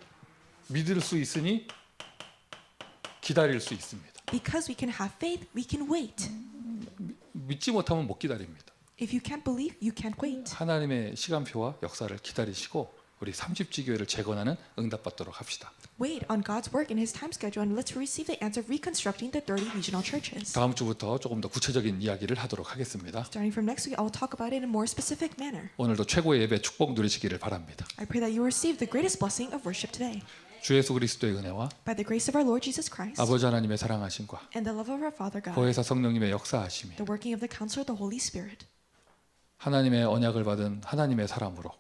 Speaker 1: 믿을 수 있으니 기다릴 수 있습니다.
Speaker 2: Because we can have faith, we can wait.
Speaker 1: 믿지 못하면 못 기다립니다.
Speaker 2: If you can't believe, you can't wait.
Speaker 1: 하나님의 시간표와 역사를 기다리시고 우리 30지 교회를 재건하는 응답받도록 합시다.
Speaker 2: Wait on God's work in His time schedule and let's receive the answer of reconstructing the 30 regional churches.
Speaker 1: 다음 주부터 조금 더 구체적인 이야기를 하도록 하겠습니다.
Speaker 2: Starting from next week, I will talk about it in a more specific manner.
Speaker 1: 오늘도 최고의 예배 축복 누리시기를 바랍니다.
Speaker 2: I pray that you receive the greatest blessing of worship today.
Speaker 1: 주 예수 그리스도의 은혜와
Speaker 2: By the grace of our Lord Jesus Christ
Speaker 1: 아버지 하나님의 사랑하심과
Speaker 2: and the love of our Father God,
Speaker 1: 보혜사 성령님의 역사하심이
Speaker 2: the working of the Counsel of the Holy Spirit,
Speaker 1: 하나님의 언약을 받은 하나님의 사람으로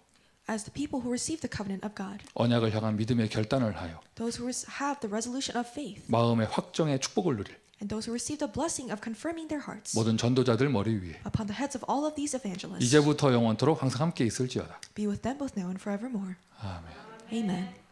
Speaker 2: as the people who receive the covenant of God,
Speaker 1: 언약을 향한 믿음의 결단을 하여
Speaker 2: those who have the resolution of faith,
Speaker 1: 마음의 확정의 축복을 누릴
Speaker 2: and those who receive the blessing of confirming their hearts
Speaker 1: 모든 전도자들 머리 위에
Speaker 2: upon the heads of all of these evangelists,
Speaker 1: 이제부터 영원토록 항상 함께 있을지어다.
Speaker 2: be with them both now and forevermore.
Speaker 1: 아멘.
Speaker 2: Amen.